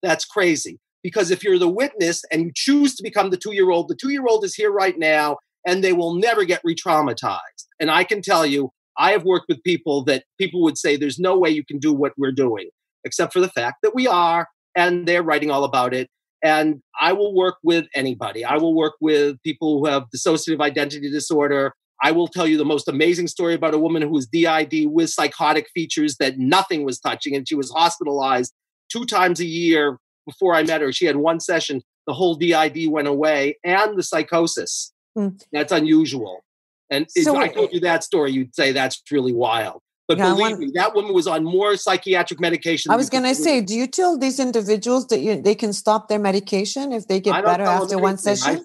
that's crazy. Because if you're the witness and you choose to become the 2-year-old, the 2-year-old is here right now, and they will never get re-traumatized. And I can tell you, I have worked with people that people would say, there's no way you can do what we're doing, except for the fact that we are, and they're writing all about it. And I will work with anybody. I will work with people who have dissociative identity disorder. I will tell you the most amazing story about a woman who was DID with psychotic features that nothing was touching, and she was hospitalized 2 times a year before I met her. She had 1 session. The whole DID went away, and the psychosis. That's unusual. And if I told you that story, you'd say that's really wild. But believe me, that woman was on more psychiatric medication. I was going to say, do you tell these individuals that they can stop their medication if they get better after 1 session?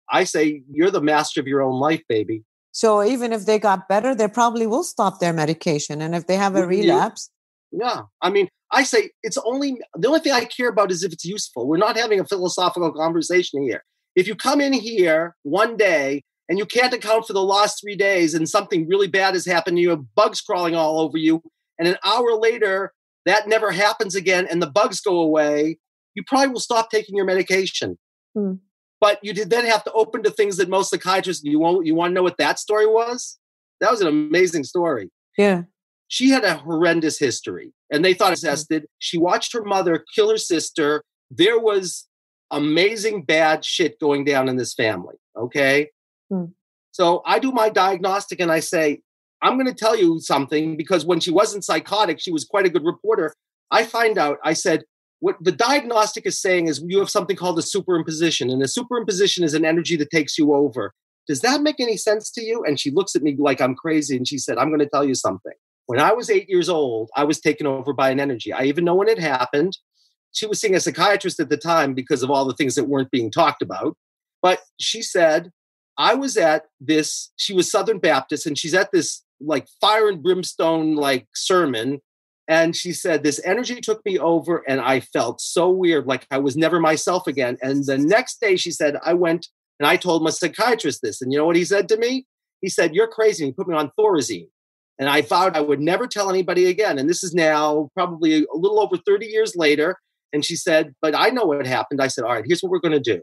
I say, you're the master of your own life, baby. So even if they got better, they probably will stop their medication. And if they have a relapse. Yeah. I mean, I say the only thing I care about is if it's useful. We're not having a philosophical conversation here. If you come in here one day and you can't account for the last 3 days and something really bad has happened, you have bugs crawling all over you, and an hour later, that never happens again and the bugs go away, you probably will stop taking your medication. But you did then have to open to things that most psychiatrists, you want to know what that story was? That was an amazing story. Yeah. She had a horrendous history, and they thought it tested. She watched her mother kill her sister. There was amazing bad shit going down in this family, okay? So I do my diagnostic, and I say, I'm going to tell you something, because when she wasn't psychotic, she was quite a good reporter. I find out, I said, what the diagnostic is saying is you have something called a superimposition, and a superimposition is an energy that takes you over. Does that make any sense to you? And she looks at me like I'm crazy, and she said, I'm going to tell you something. When I was 8 years old, I was taken over by an energy. I even know when it happened. She was seeing a psychiatrist at the time because of all the things that weren't being talked about. But she said, I was at this, she was Southern Baptist, and she's at this like fire and brimstone like sermon. And she said, this energy took me over and I felt so weird, like I was never myself again. And the next day she said, I went and I told my psychiatrist this. And you know what he said to me? He said, you're crazy. And he put me on Thorazine. And I vowed I would never tell anybody again. And this is now probably a little over 30 years later. And she said, but I know what happened. I said, all right, here's what we're going to do.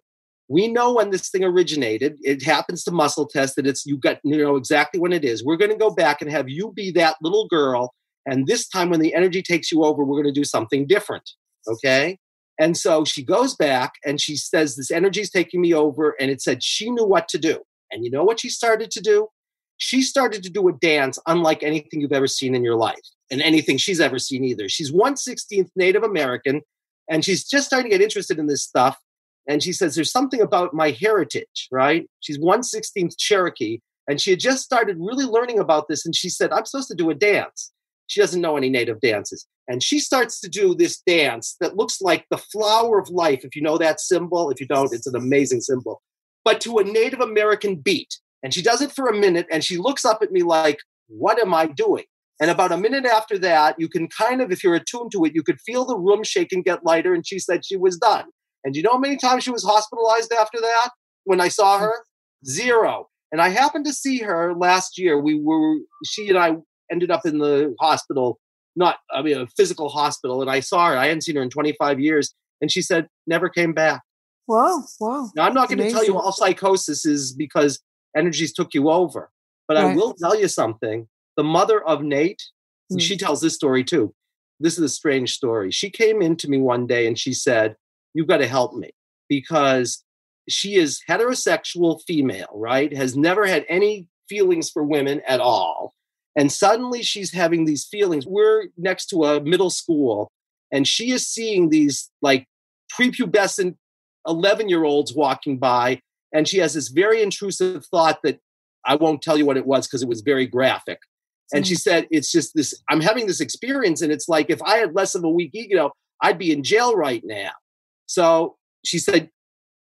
We know when this thing originated. It happens to muscle test that you know exactly when it is. We're going to go back and have you be that little girl. And this time when the energy takes you over, we're going to do something different. Okay. And so she goes back and she says, this energy is taking me over. And it said she knew what to do. And you know what she started to do? She started to do a dance unlike anything you've ever seen in your life, and anything she's ever seen either. She's 1/16th Native American, and she's just starting to get interested in this stuff. And she says, there's something about my heritage, right? She's 1/16th Cherokee, and she had just started really learning about this. And she said, I'm supposed to do a dance. She doesn't know any Native dances. And she starts to do this dance that looks like the flower of life. If you know that symbol, if you don't, it's an amazing symbol. But to a Native American beat. And she does it for a minute, and she looks up at me like, what am I doing? And about a minute after that, you can kind of, if you're attuned to it, you could feel the room shake and get lighter. And she said she was done. And you know how many times she was hospitalized after that? When I saw her? 0. And I happened to see her last year. She and I ended up in the hospital, a physical hospital. And I saw her. I hadn't seen her in 25 years. And she said, never came back. Wow. Now, I'm not going to tell you all psychosis is because energies took you over. But right. I will tell you something. The mother of Nate, she tells this story too. This is a strange story. She came into me one day and she said, you've got to help me, because she is heterosexual female, right? Has never had any feelings for women at all. And suddenly she's having these feelings. We're next to a middle school, and she is seeing these like prepubescent 11-year-olds walking by. And she has this very intrusive thought that I won't tell you what it was because it was very graphic. And she said, it's just this, I'm having this experience. And it's like, if I had less of a weak ego, I'd be in jail right now. So she said,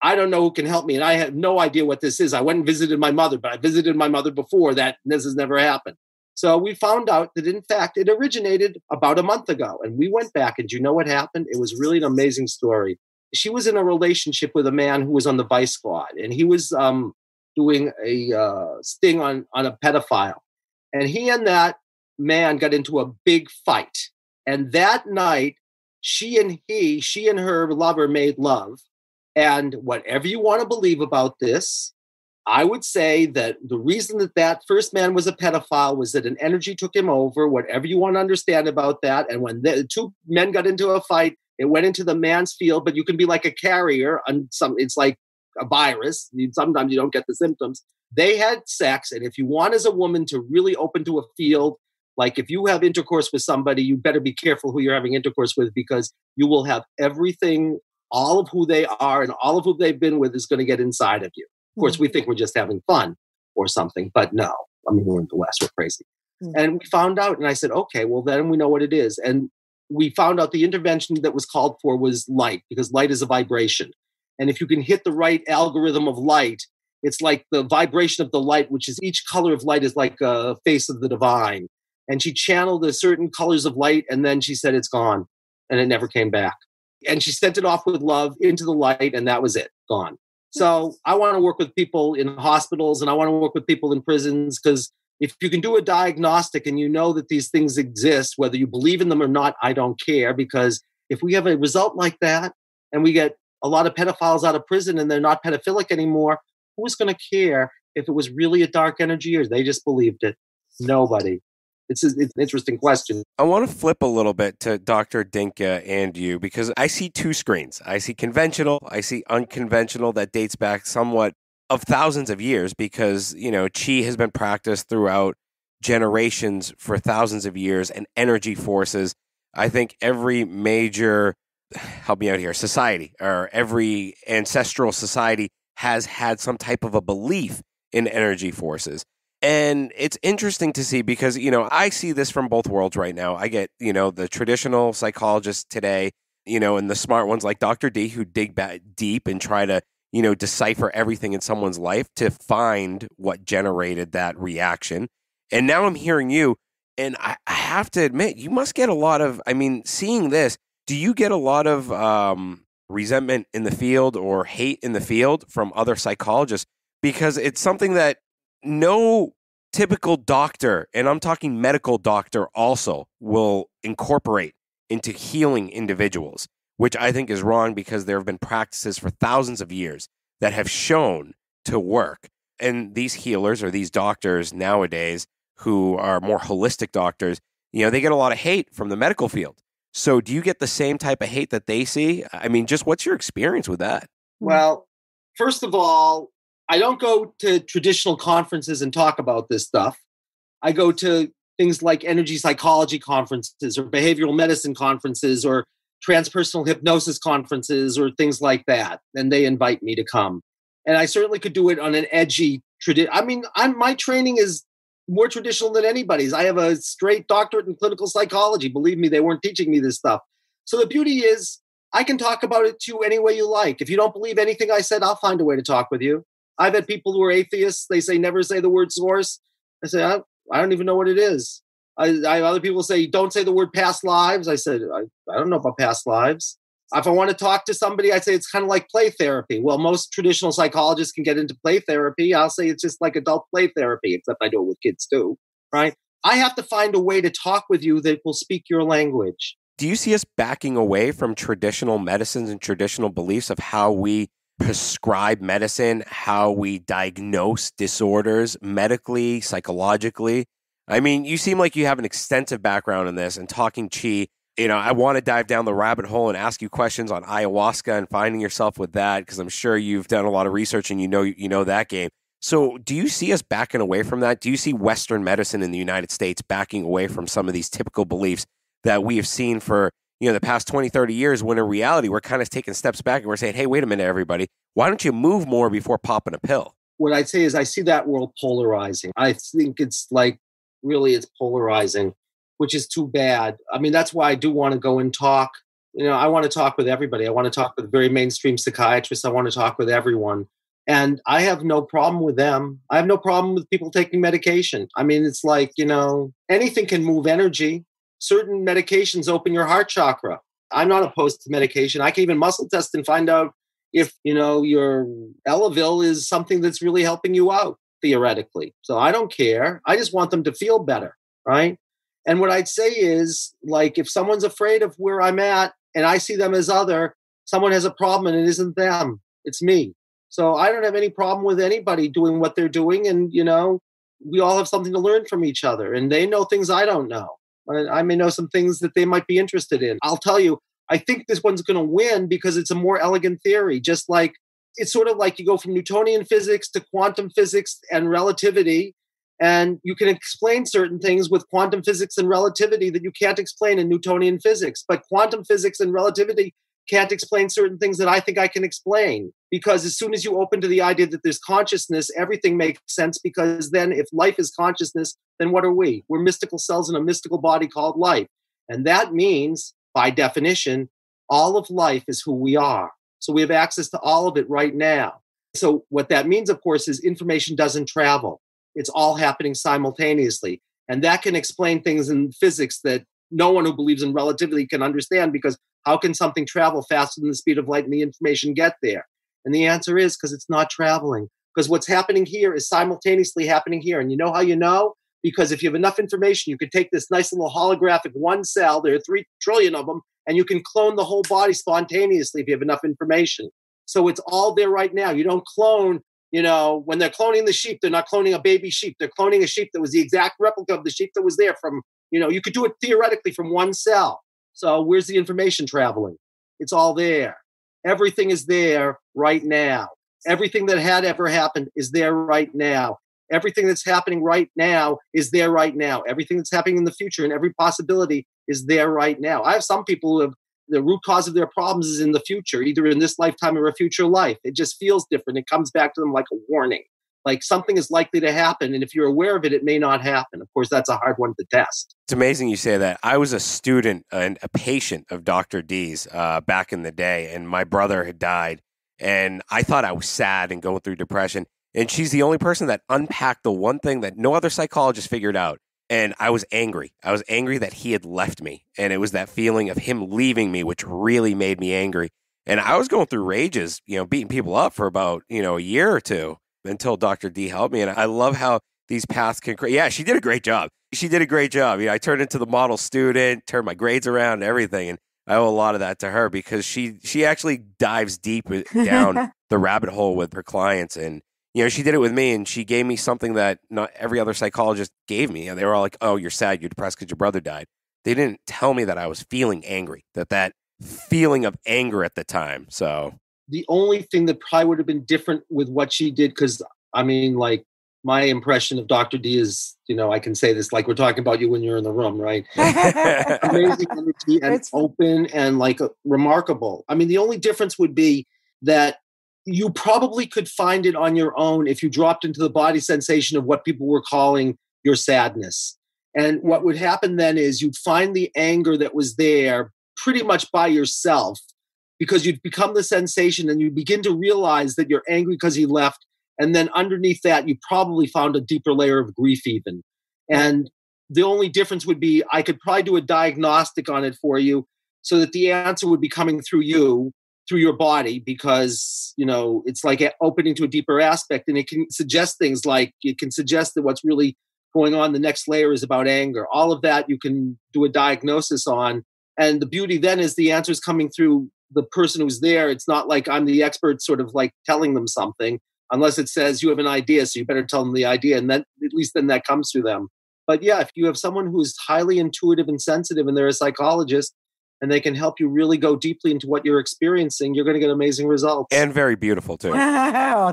I don't know who can help me. And I have no idea what this is. I went and visited my mother, but I visited my mother before that. This has never happened. So we found out that, in fact, it originated about a month ago. And we went back, and do you know what happened? It was really an amazing story. she was in a relationship with a man who was on the Vice Squad, and he was doing a sting on a pedophile. And he and that man got into a big fight. And that night, she and her lover made love. And whatever you want to believe about this, I would say that the reason that first man was a pedophile was that an energy took him over, whatever you want to understand about that. And when the two men got into a fight, it went into the man's field, but you can be like a carrier on it's like a virus. Sometimes you don't get the symptoms. They had sex. And if you want as a woman to really open to a field, like if you have intercourse with somebody, you better be careful who you're having intercourse with, because you will have everything, all of who they are and all of who they've been with is going to get inside of you. Of course, we think we're just having fun or something, but no. I mean, we're in the West, we're crazy. And we found out, and I said, okay, well, then we know what it is. And we found out the intervention that was called for was light, because light is a vibration. And if you can hit the right algorithm of light, it's like the vibration of the light, which is each color of light is like a face of the divine. And she channeled the certain colors of light, and then she said, it's gone. And it never came back. And she sent it off with love into the light, and that was it, gone. So I want to work with people in hospitals, and I want to work with people in prisons, because if you can do a diagnostic and you know that these things exist, whether you believe in them or not, I don't care. Because if we have a result like that and we get a lot of pedophiles out of prison and they're not pedophilic anymore, who's going to care if it was really a dark energy or they just believed it? Nobody. It's an interesting question. I want to flip a little bit to Dr. Dinka and you, because I see two screens. I see conventional, I see unconventional that dates back somewhat of thousands of years, because, you know, chi has been practiced throughout generations for thousands of years, and energy forces. I think every major, help me out here, society, or every ancestral society has had some type of a belief in energy forces. And it's interesting to see because, you know, I see this from both worlds right now. I get, you know, the traditional psychologists today, you know, and the smart ones like Dr.D who dig back deep and try to, you know, decipher everything in someone's life to find what generated that reaction. And now I'm hearing you, and I have to admit, you must get a lot of, I mean, seeing this, do you get a lot of resentment in the field or hate in the field from other psychologists? Because it's something that no typical doctor, and I'm talking medical doctor also, will incorporate into healing individuals, which I think is wrong, because there have been practices for thousands of years that have shown to work. And these healers or these doctors nowadays who are more holistic doctors, you know, they get a lot of hate from the medical field. So do you get the same type of hate that they see? I mean, just what's your experience with that? Well, first of all, I don't go to traditional conferences and talk about this stuff. I go to things like energy psychology conferences or behavioral medicine conferences or transpersonal hypnosis conferences or things like that. And they invite me to come. And I certainly could do it on an edgy tradition. I mean, my training is more traditional than anybody's. I have a straight doctorate in clinical psychology. Believe me, they weren't teaching me this stuff. So the beauty is I can talk about it to you any way you like. If you don't believe anything I said, I'll find a way to talk with you. I've had people who are atheists. They say, never say the word source. I say, I don't even know what it is. I have other people say, don't say the word past lives. I said, I don't know about past lives. If I want to talk to somebody, I say it's kind of like play therapy. Well, most traditional psychologists can get into play therapy. I'll say it's just like adult play therapy, except I do it with kids too, right? I have to find a way to talk with you that will speak your language. Do you see us backing away from traditional medicines and traditional beliefs of how we prescribe medicine, how we diagnose disorders medically, psychologically? I mean, you seem like you have an extensive background in this and talking chi. You know, I want to dive down the rabbit hole and ask you questions on ayahuasca and finding yourself with that, because I'm sure you've done a lot of research and you know that game. So do you see us backing away from that? Do you see Western medicine in the United States backing away from some of these typical beliefs that we have seen for, you know, the past 20, 30 years, when in reality, we're kind of taking steps back and we're saying, hey, wait a minute, everybody, why don't you move more before popping a pill? What I'd say is I see that world polarizing. I think it's like, really, it's polarizing, which is too bad. I mean, that's why I do want to go and talk. You know, I want to talk with everybody. I want to talk with very mainstream psychiatrists. I want to talk with everyone. And I have no problem with them. I have no problem with people taking medication. I mean, it's like, you know, anything can move energy. Certain medications open your heart chakra. I'm not opposed to medication. I can even muscle test and find out if, your Elavil is something that's really helping you out, theoretically. So I don't care. I just want them to feel better, right? And what I'd say is, like, if someone's afraid of where I'm at and I see them as other, someone has a problem and it isn't them, it's me. So I don't have any problem with anybody doing what they're doing. And, we all have something to learn from each other. And they know things I don't know. I may know some things that they might be interested in. I'll tell you, I think this one's going to win because it's a more elegant theory. Just like, it's sort of like you go from Newtonian physics to quantum physics and relativity. And you can explain certain things with quantum physics and relativity that you can't explain in Newtonian physics. But quantum physics and relativity can't explain certain things that I think I can explain. Because as soon as you open to the idea that there's consciousness, everything makes sense. Because then if life is consciousness, then what are we? We're mystical cells in a mystical body called life. And that means, by definition, all of life is who we are. So we have access to all of it right now. So what that means, of course, is information doesn't travel. It's all happening simultaneously. And that can explain things in physics that no one who believes in relativity can understand, because how can something travel faster than the speed of light and the information get there? And the answer is because it's not traveling. Because what's happening here is simultaneously happening here. And you know how you know? Because if you have enough information, you could take this nice little holographic one cell, there are 3 trillion of them, and you can clone the whole body spontaneously if you have enough information. So it's all there right now. You don't clone, when they're cloning the sheep, they're not cloning a baby sheep. They're cloning a sheep that was the exact replica of the sheep that was there from, you could do it theoretically from one cell. So where's the information traveling? It's all there. Everything is there right now. Everything that had ever happened is there right now. Everything that's happening right now is there right now. Everything that's happening in the future and every possibility is there right now. I have some people who have the root cause of their problems is in the future, either in this lifetime or a future life. It just feels different. It comes back to them like a warning, like something is likely to happen. And if you're aware of it, it may not happen. Of course, that's a hard one to test. It's amazing you say that. I was a student and a patient of Dr. D's back in the day, and my brother had died. And I thought I was sad and going through depression. And she's the only person that unpacked the one thing that no other psychologist figured out. And I was angry. I was angry that he had left me. And it was that feeling of him leaving me, which really made me angry. And I was going through rages, beating people up for about, a year or two until Dr. D helped me. And I love how these paths can create. Yeah, she did a great job. She did a great job. I turned into the model student, turned my grades around and everything. And I owe a lot of that to her because she actually dives deep down the rabbit hole with her clients. And, she did it with me, and she gave me something that not every other psychologist gave me. And they were all like, oh, you're sad, you're depressed because your brother died. They didn't tell me that I was feeling angry, that feeling of anger at the time. So the only thing that probably would have been different with what she did, because, my impression of Dr. D is, I can say this like we're talking about you when you're in the room, right? Amazing energy and open and remarkable. The only difference would be that you probably could find it on your own if you dropped into the body sensation of what people were calling your sadness. And what would happen then is you'd find the anger that was there pretty much by yourself, because you'd become the sensation and you begin to realize that you're angry because he left. And then underneath that, you probably found a deeper layer of grief even. And the only difference would be I could probably do a diagnostic on it for you so that the answer would be coming through you, through your body, because, it's like opening to a deeper aspect. And it can suggest things like, it can suggest that what's really going on, the next layer is about anger. All of that you can do a diagnosis on. And the beauty then is the answer is coming through the person who's there. It's not like I'm the expert sort of like telling them something, unless it says you have an idea, so you better tell them the idea. And then at least then that comes through them. But yeah, if you have someone who's highly intuitive and sensitive and they're a psychologist and they can help you really go deeply into what you're experiencing, you're going to get amazing results. And very beautiful too. Oh,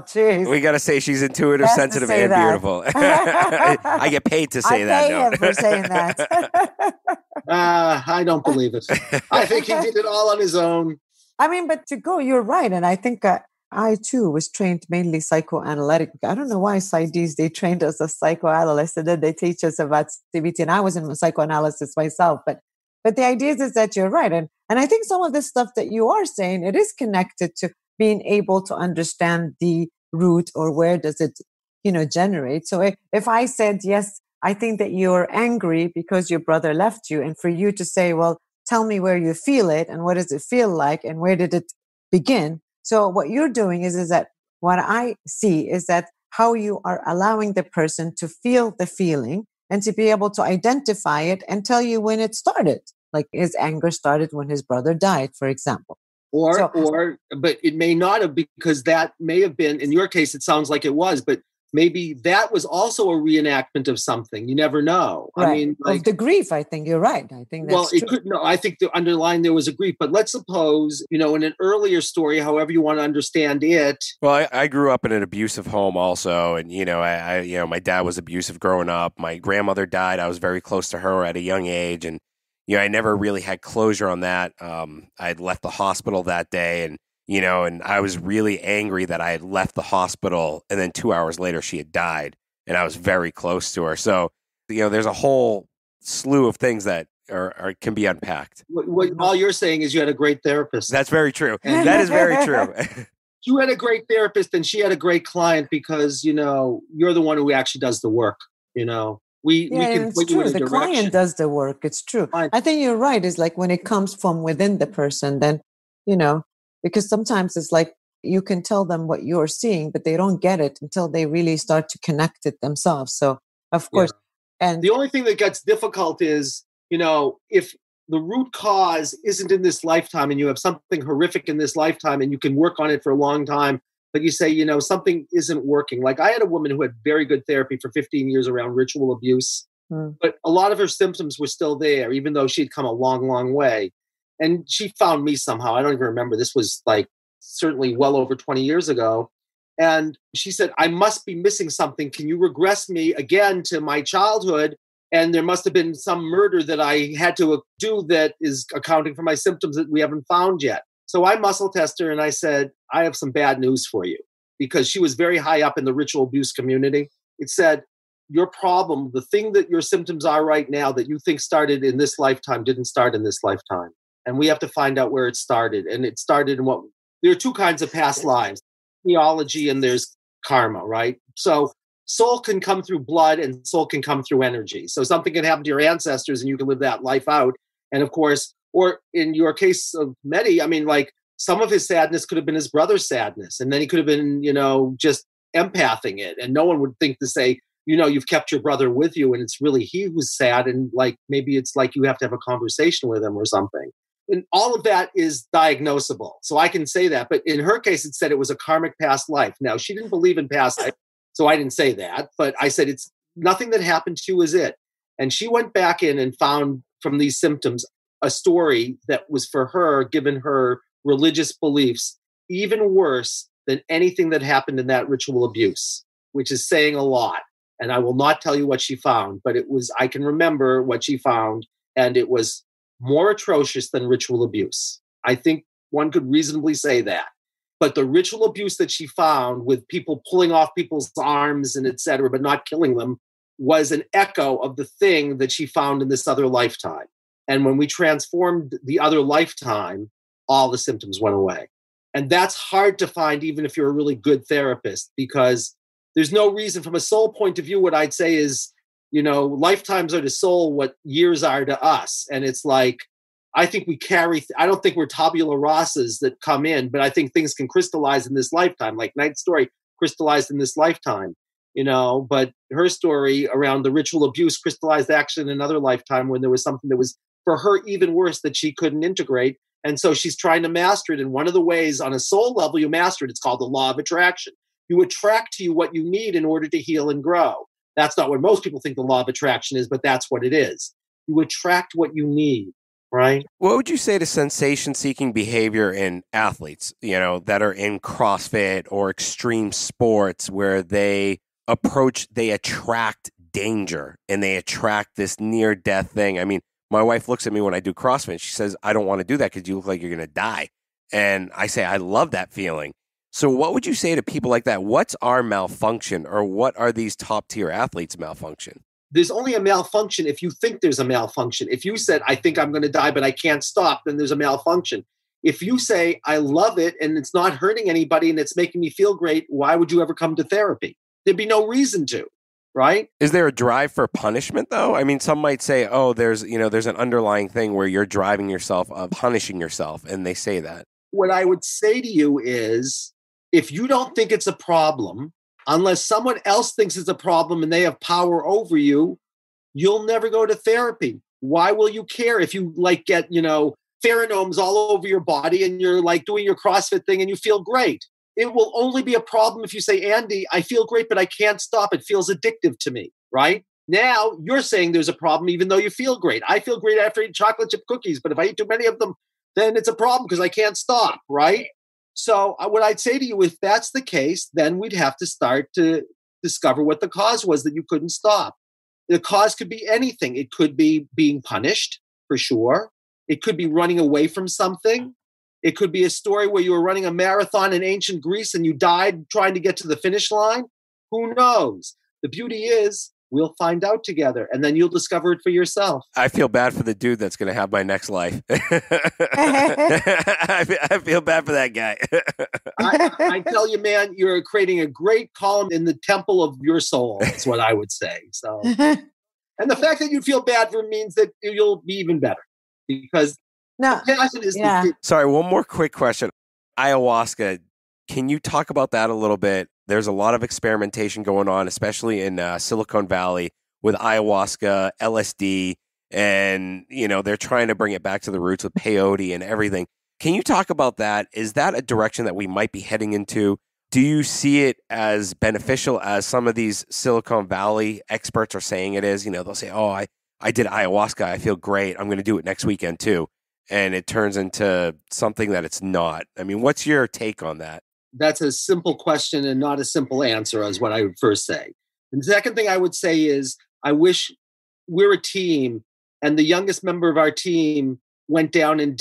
jeez. We got to say she's intuitive, sensitive, and that. Beautiful. I get paid to say that. I pay him for saying that. I don't believe it. I think he did it all on his own. But to go, you're right. And I think I too was trained mainly psychoanalytic. I don't know why PsyDs, they trained us as psychoanalysts and then they teach us about CBT. And I was in psychoanalysis myself, but the idea is that you're right. And I think some of the stuff that you are saying, it is connected to being able to understand the root or where does it, generate. So if I said, yes, I think that you're angry because your brother left you, and for you to say, well, tell me where you feel it and what does it feel like and where did it begin. So what you're doing is that what I see is that how you are allowing the person to feel the feeling and to be able to identify it and tell you when it started. Like his anger started when his brother died, for example. But it may not have, because that may have been, in your case, it sounds like it was, but maybe that was also a reenactment of something. You never know. Right. I mean, of the grief, I think you're right. I think that's true. I think the underlying there was a grief, but let's suppose, in an earlier story, however you want to understand it. Well, I grew up in an abusive home also. And, my dad was abusive growing up. My grandmother died. I was very close to her at a young age. And, I never really had closure on that. I'd left the hospital that day and I was really angry that I had left the hospital and then 2 hours later she had died and I was very close to her. So, there's a whole slew of things that can be unpacked. What all you're saying is you had a great therapist. That's very true. That is very true. You had a great therapist and she had a great client because, you're the one who actually does the work, We can put you in a direction. The client does the work. It's true. I think you're right. It's like when it comes from within the person, then, because sometimes it's like you can tell them what you're seeing, but they don't get it until they really start to connect it themselves. So, of course. Yeah. And the only thing that gets difficult is, if the root cause isn't in this lifetime and you have something horrific in this lifetime and you can work on it for a long time, but you say, something isn't working. Like I had a woman who had very good therapy for 15 years around ritual abuse, but a lot of her symptoms were still there, even though she'd come a long, long way. And she found me somehow. I don't even remember. This was like certainly well over 20 years ago. And she said, I must be missing something. Can you regress me again to my childhood? And there must have been some murder that I had to do that is accounting for my symptoms that we haven't found yet. So I muscle tested her and I said, I have some bad news for you, because she was very high up in the ritual abuse community. It said, your problem, the thing that your symptoms are right now that you think started in this lifetime didn't start in this lifetime. And we have to find out where it started. And it started in there are two kinds of past lives, theology and there's karma, right? So soul can come through blood and soul can come through energy. So something can happen to your ancestors and you can live that life out. And of course, or in your case of Mehdi, I mean, like some of his sadness could have been his brother's sadness. And then he could have been, just empathing it. And no one would think to say, you've kept your brother with you and it's really he who's sad. And like, maybe it's like you have to have a conversation with him or something. And all of that is diagnosable. So I can say that. But in her case, it said it was a karmic past life. Now, she didn't believe in past life, so I didn't say that. But I said, it's nothing that happened to you is it. And she went back in and found from these symptoms a story that was for her, given her religious beliefs, even worse than anything that happened in that ritual abuse, which is saying a lot. And I will not tell you what she found, but I can remember what she found, and it was more atrocious than ritual abuse. I think one could reasonably say that. But the ritual abuse that she found with people pulling off people's arms and et cetera, but not killing them, was an echo of the thing that she found in this other lifetime. And when we transformed the other lifetime, all the symptoms went away. And that's hard to find even if you're a really good therapist, because there's no reason from a soul point of view. What I'd say is, lifetimes are to soul what years are to us. And it's like, I think we I don't think we're tabula rasas that come in, but I think things can crystallize in this lifetime, like Knight's story crystallized in this lifetime, but her story around the ritual abuse crystallized actually in another lifetime when there was something that was for her even worse that she couldn't integrate. And so she's trying to master it. And one of the ways on a soul level you master it, it's called the law of attraction. You attract to you what you need in order to heal and grow. That's not what most people think the law of attraction is, but that's what it is. You attract what you need, right? What would you say to sensation-seeking behavior in athletes, that are in CrossFit or extreme sports where they attract danger and they attract this near-death thing? I mean, my wife looks at me when I do CrossFit and she says, I don't want to do that because you look like you're going to die. And I say, I love that feeling. So what would you say to people like that? What's our malfunction, or what are these top-tier athletes' malfunction? There's only a malfunction if you think there's a malfunction. If you said, I think I'm going to die, but I can't stop, then there's a malfunction. If you say, I love it and it's not hurting anybody and it's making me feel great, why would you ever come to therapy? There'd be no reason to, right? Is there a drive for punishment, though? I mean, some might say, oh, there's an underlying thing where you're driving yourself of punishing yourself, and they say that. What I would say to you is, if you don't think it's a problem, unless someone else thinks it's a problem and they have power over you, you'll never go to therapy. Why will you care if you get, pheromones all over your body and you're like doing your CrossFit thing and you feel great? It will only be a problem if you say, Andy, I feel great, but I can't stop. It feels addictive to me, right? Now you're saying there's a problem even though you feel great. I feel great after eating chocolate chip cookies, but if I eat too many of them, then it's a problem because I can't stop, right? So what I'd say to you, if that's the case, then we'd have to start to discover what the cause was that you couldn't stop. The cause could be anything. It could be being punished, for sure. It could be running away from something. It could be a story where you were running a marathon in ancient Greece and you died trying to get to the finish line. Who knows? The beauty is we'll find out together, and then you'll discover it for yourself. I feel bad for the dude that's going to have my next life. I feel bad for that guy. I tell you, man, you're creating a great column in the temple of your soul. That's what I would say. So, and the fact that you feel bad for means that you'll be even better, because passion is the Sorry, one more quick question. Ayahuasca, can you talk about that a little bit? There's a lot of experimentation going on, especially in Silicon Valley with ayahuasca, LSD, and, they're trying to bring it back to the roots with peyote and everything. Can you talk about that? Is that a direction that we might be heading into? Do you see it as beneficial as some of these Silicon Valley experts are saying it is? They'll say, oh, I did ayahuasca. I feel great. I'm going to do it next weekend too. And it turns into something that it's not. I mean, what's your take on that? That's a simple question and not a simple answer, is what I would first say. And the second thing I would say is, I wish we're a team, and the youngest member of our team went down and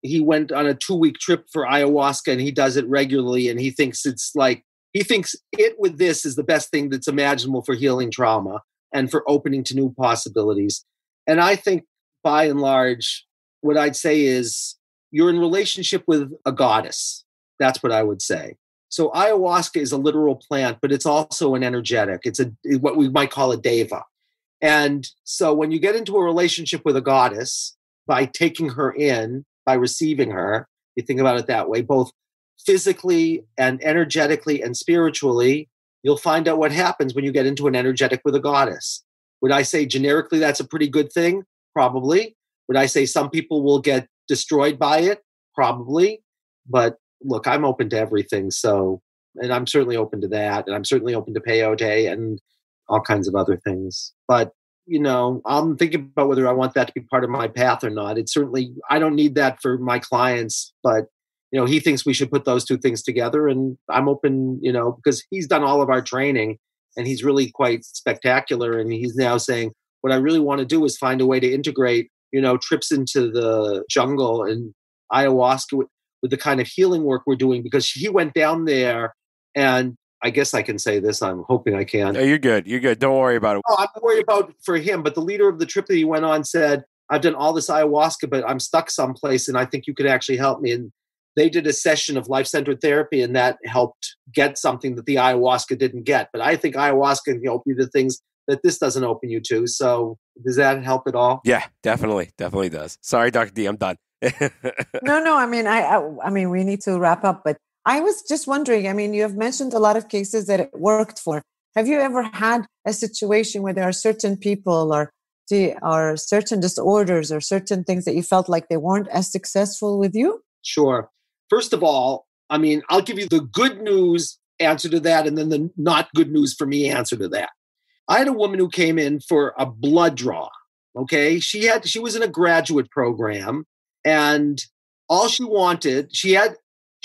he went on a 2-week trip for ayahuasca, and he does it regularly. And he thinks it with this is the best thing that's imaginable for healing trauma and for opening to new possibilities. And I think by and large, what I'd say is you're in relationship with a goddess. That's what I would say. So ayahuasca is a literal plant, but it's also an energetic. It's what we might call a deva. And so when you get into a relationship with a goddess, by taking her in, by receiving her, you think about it that way, both physically and energetically and spiritually, you'll find out what happens when you get into an energetic with a goddess. Would I say generically that's a pretty good thing? Probably. Would I say some people will get destroyed by it? Probably. But look, I'm open to everything. And I'm certainly open to that. And I'm certainly open to peyote and all kinds of other things. But, I'm thinking about whether I want that to be part of my path or not. It's certainly, I don't need that for my clients, but, he thinks we should put those two things together. And I'm open, because he's done all of our training and he's really quite spectacular. And he's now saying, what I really want to do is find a way to integrate, trips into the jungle and ayahuasca with the kind of healing work we're doing, because he went down there, and I guess I can say this. I'm hoping I can. No, you're good. You're good. Don't worry about it. Oh, I'm worried about for him. But the leader of the trip that he went on said, I've done all this ayahuasca, but I'm stuck someplace, and I think you could actually help me. And they did a session of life-centered therapy, and that helped get something that the ayahuasca didn't get. But I think ayahuasca can open you to things that this doesn't open you to. So does that help at all? Yeah, definitely. Definitely does. Sorry, Dr. D, I'm done. No. I mean, we need to wrap up, but I was just wondering, you have mentioned a lot of cases that it worked for. Have you ever had a situation where there are certain people or certain disorders or certain things that you felt like they weren't as successful with you? Sure. First of all, I'll give you the good news answer to that, and then the not good news for me answer to that. I had a woman who came in for a blood draw. Okay. She was in a graduate program, and all she wanted, she had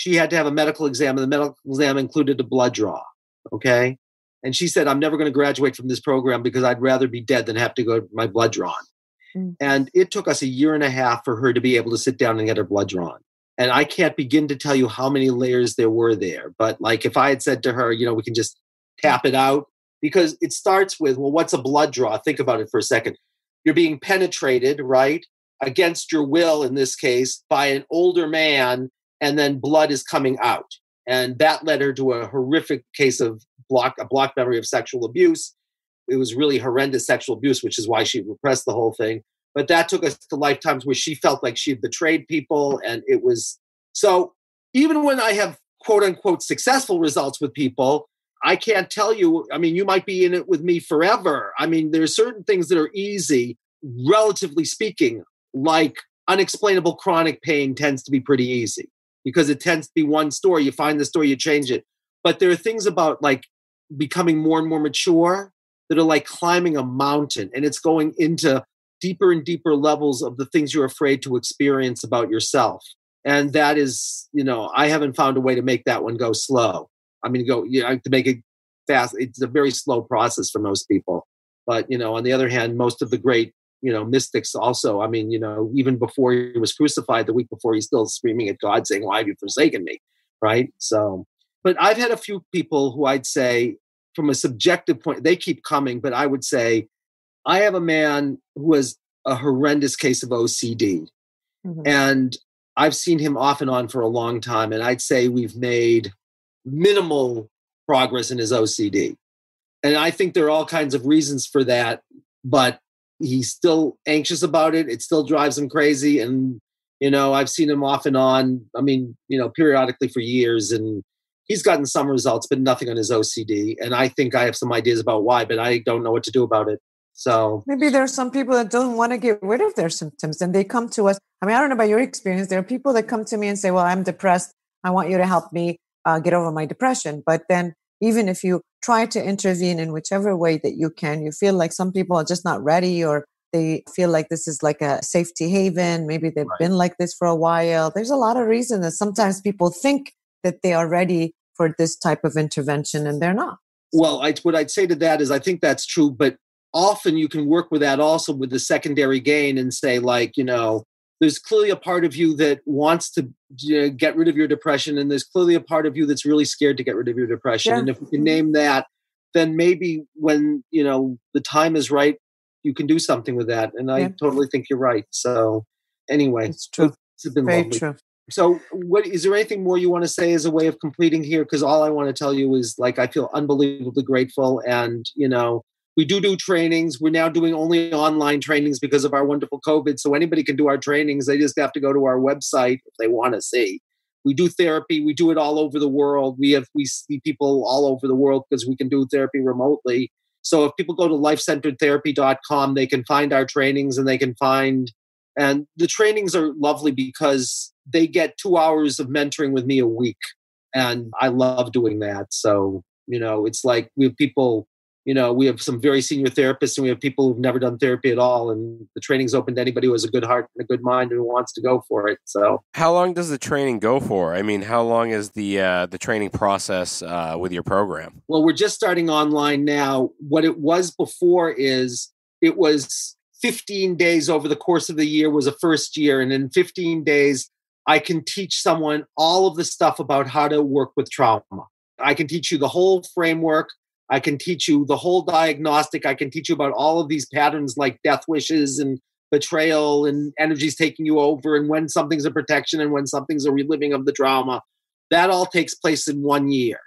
to have a medical exam, and the medical exam included a blood draw. Okay. And she said, I'm never going to graduate from this program because I'd rather be dead than have to go my blood drawn. Mm-hmm. And it took us 1.5 years for her to be able to sit down and get her blood drawn. And I can't begin to tell you how many layers there were there. But like if I had said to her, we can just tap it out, because it starts with, well, what's a blood draw? Think about it for a second. You're being penetrated, right? Against your will, in this case, by an older man, and then blood is coming out. And that led her to a horrific case of a block memory of sexual abuse. it was really horrendous sexual abuse, which is why she repressed the whole thing. But that took us to lifetimes where she felt like she had betrayed people. And it was, so even when I have quote unquote successful results with people, I can't tell you, I mean, you might be in it with me forever. I mean, there's certain things that are easy, relatively speaking, like unexplainable chronic pain tends to be pretty easy because it tends to be one story. You find the story, you change it. But there are things about like becoming more and more mature that are like climbing a mountain, and it's going into deeper and deeper levels of the things you're afraid to experience about yourself. And that is, you know, I haven't found a way to make that one go slow. I mean, to make it fast, it's a very slow process for most people. But, you know, on the other hand, most of the great, you know, mystics also, I mean, you know, even before he was crucified, the week before, he's still screaming at God saying, why have you forsaken me? Right? So, but I've had a few people who I'd say from a subjective point, they keep coming, but I would say I have a man who has a horrendous case of OCD. Mm-hmm. And I've seen him off and on for a long time. And I'd say we've made minimal progress in his OCD. And I think there are all kinds of reasons for that, but he's still anxious about it. It still drives him crazy. And, you know, I've seen him off and on, I mean, you know, periodically for years, and he's gotten some results, but nothing on his OCD. And I think I have some ideas about why, but I don't know what to do about it. So maybe there are some people that don't want to get rid of their symptoms and they come to us. I mean, I don't know about your experience. There are people that come to me and say, well, I'm depressed. I want you to help me get over my depression. But then even if you try to intervene in whichever way that you can, you feel like some people are just not ready, or they feel like this is like a safety haven. Maybe they've been like this for a while. There's a lot of reasons that sometimes people think that they are ready for this type of intervention and they're not. Well, what I'd say to that is I think that's true, but often you can work with that also with the secondary gain and say, like, you know, there's clearly a part of you that wants to get rid of your depression, and there's clearly a part of you that's really scared to get rid of your depression. Yeah. And if we can name that, then maybe when, you know, the time is right, you can do something with that. And I totally think you're right. So anyway, it's true. It's been very lovely. True. So is there anything more you want to say as a way of completing here? Because all I want to tell you is, like, I feel unbelievably grateful. And, you know, we do trainings. We're now doing only online trainings because of our wonderful COVID. So anybody can do our trainings. They just have to go to our website if they want to see. We do therapy. We do it all over the world. We see people all over the world because we can do therapy remotely. So if people go to lifecenteredtherapy.com, they can find our trainings, and they can find, and the trainings are lovely because they get 2 hours of mentoring with me a week. And I love doing that. So, you know, it's like we have people, you know, we have some very senior therapists, and we have people who've never done therapy at all. And the training's open to anybody who has a good heart and a good mind and who wants to go for it. So, how long does the training go for? I mean, how long is the training process with your program? Well, we're just starting online now. What it was before is it was 15 days over the course of the year was a first year. And in 15 days, I can teach someone all of the stuff about how to work with trauma. I can teach you the whole framework. I can teach you the whole diagnostic. I can teach you about all of these patterns like death wishes and betrayal and energies taking you over, and when something's a protection and when something's a reliving of the trauma. That all takes place in 1 year.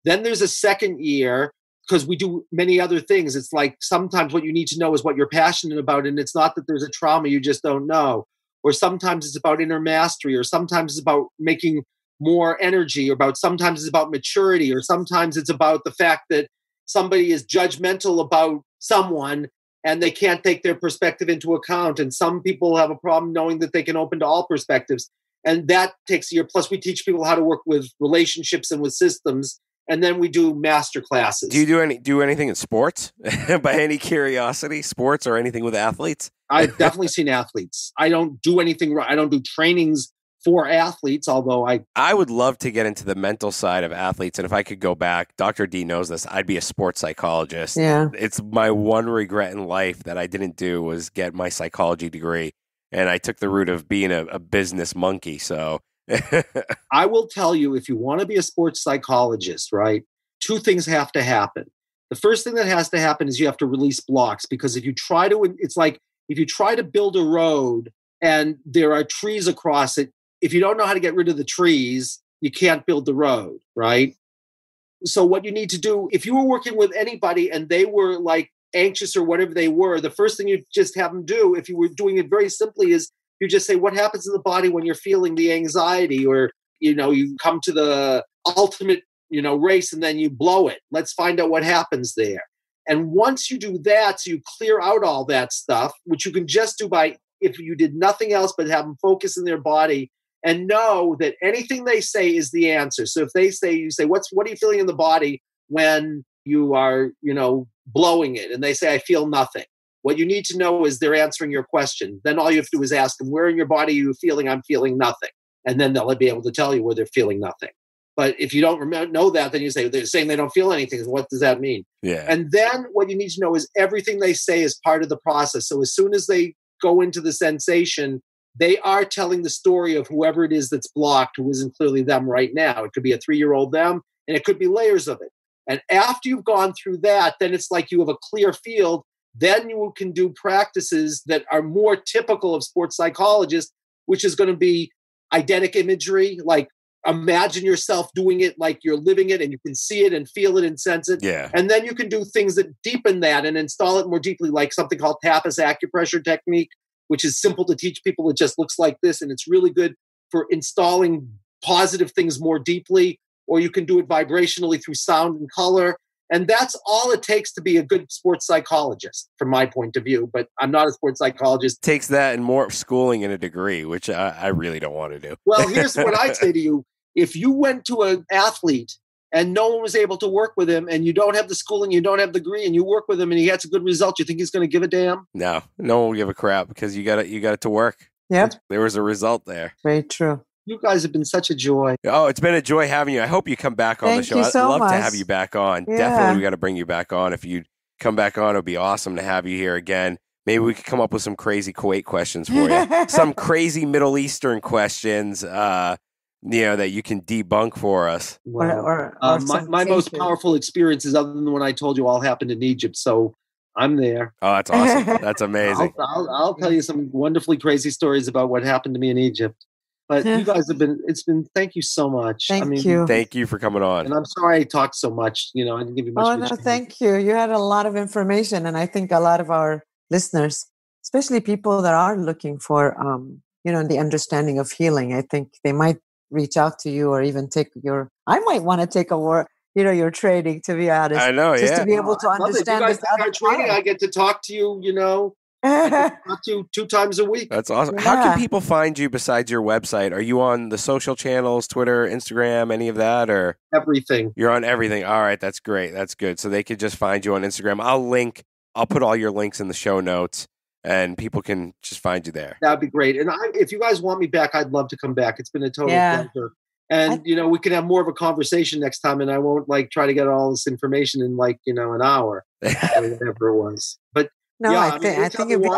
Then there's a second year because we do many other things. It's like sometimes what you need to know is what you're passionate about, and it's not that there's a trauma you just don't know. Or sometimes it's about inner mastery, or sometimes it's about making more energy, or sometimes it's about maturity, or sometimes it's about the fact that somebody is judgmental about someone and they can't take their perspective into account. And some people have a problem knowing that they can open to all perspectives. And that takes a year. Plus, we teach people how to work with relationships and with systems. And then we do master classes. Do you do anything in sports? By any curiosity, sports or anything with athletes? I've definitely seen athletes. I don't do anything. I don't do trainings for athletes, although I would love to get into the mental side of athletes. And if I could go back, Dr.D knows this, I'd be a sports psychologist. Yeah. It's my one regret in life that I didn't do was get my psychology degree. And I took the route of being a business monkey. So I will tell you, if you want to be a sports psychologist, right, two things have to happen. The first thing that has to happen is you have to release blocks, because if you try to build a road and there are trees across it, if you don't know how to get rid of the trees, you can't build the road, right? So what you need to do, if you were working with anybody and they were like anxious or whatever they were, the first thing you just have them do, if you were doing it very simply, is you just say, what happens in the body when you're feeling the anxiety, or, you come to the ultimate, race and then you blow it. Let's find out what happens there. And once you do that, so you clear out all that stuff, which you can just do by, if you did nothing else but have them focus in their body and know that anything they say is the answer. So if they say, you say, what are you feeling in the body when you are, blowing it? And they say, I feel nothing. What you need to know is they're answering your question. Then all you have to do is ask them, where in your body are you feeling? I'm feeling nothing. And then they'll be able to tell you where they're feeling nothing. But if you don't know that, then you say, they're saying they don't feel anything. What does that mean? Yeah. And then what you need to know is everything they say is part of the process. So as soon as they go into the sensation, they are telling the story of whoever it is that's blocked, who isn't clearly them right now. It could be a 3-year-old them, and it could be layers of it. And after you've gone through that, then it's like you have a clear field. Then you can do practices that are more typical of sports psychologists, which is going to be eidetic imagery, like imagine yourself doing it like you're living it and you can see it and feel it and sense it. Yeah. And then you can do things that deepen that and install it more deeply, like something called tapas acupressure technique, which is simple to teach people. It just looks like this, and it's really good for installing positive things more deeply. Or you can do it vibrationally through sound and color. And that's all it takes to be a good sports psychologist, from my point of view. But I'm not a sports psychologist. Takes that and more schooling and a degree, which I really don't want to do. Well, here's what I'd say to you. If you went to an athlete and no one was able to work with him, and you don't have the schooling, you don't have the degree, and you work with him and he gets a good result, you think he's going to give a damn? No one will give a crap, because you got it to work. Yep. There was a result there. Very true. You guys have been such a joy. Oh, it's been a joy having you. I hope you come back on the show. Thank you so I'd love much. to have you back on. Yeah. Definitely, we got to bring you back on. If you come back on, it would be awesome to have you here again. Maybe we could come up with some crazy Kuwait questions for you. Some crazy Middle Eastern questions, that you can debunk for us. Wow. My most powerful experiences, other than the one I told you, all happened in Egypt. So I'm there. Oh, that's awesome. That's amazing. I'll tell you some wonderfully crazy stories about what happened to me in Egypt. But you guys thank you so much. Thank you. Thank you for coming on. And I'm sorry I talked so much. I didn't give you much. Oh, no, thank you. You had a lot of information. And I think a lot of our listeners, especially people that are looking for, the understanding of healing, I think they might reach out to you or even I might want to take your training, to be honest. I know, just to be able to understand this. Our training, I get to talk to you, I talk to you 2 times a week. That's awesome. Yeah. How can people find you besides your website? Are you on the social channels, Twitter, Instagram, any of that, or everything? You're on everything. All right, that's great. That's good. So they could just find you on Instagram. I'll put all your links in the show notes, and people can just find you there. That'd be great. And if you guys want me back, I'd love to come back. It's been a total pleasure. And, we can have more of a conversation next time, and I won't try to get all this information in an hour or whatever it was. But no, I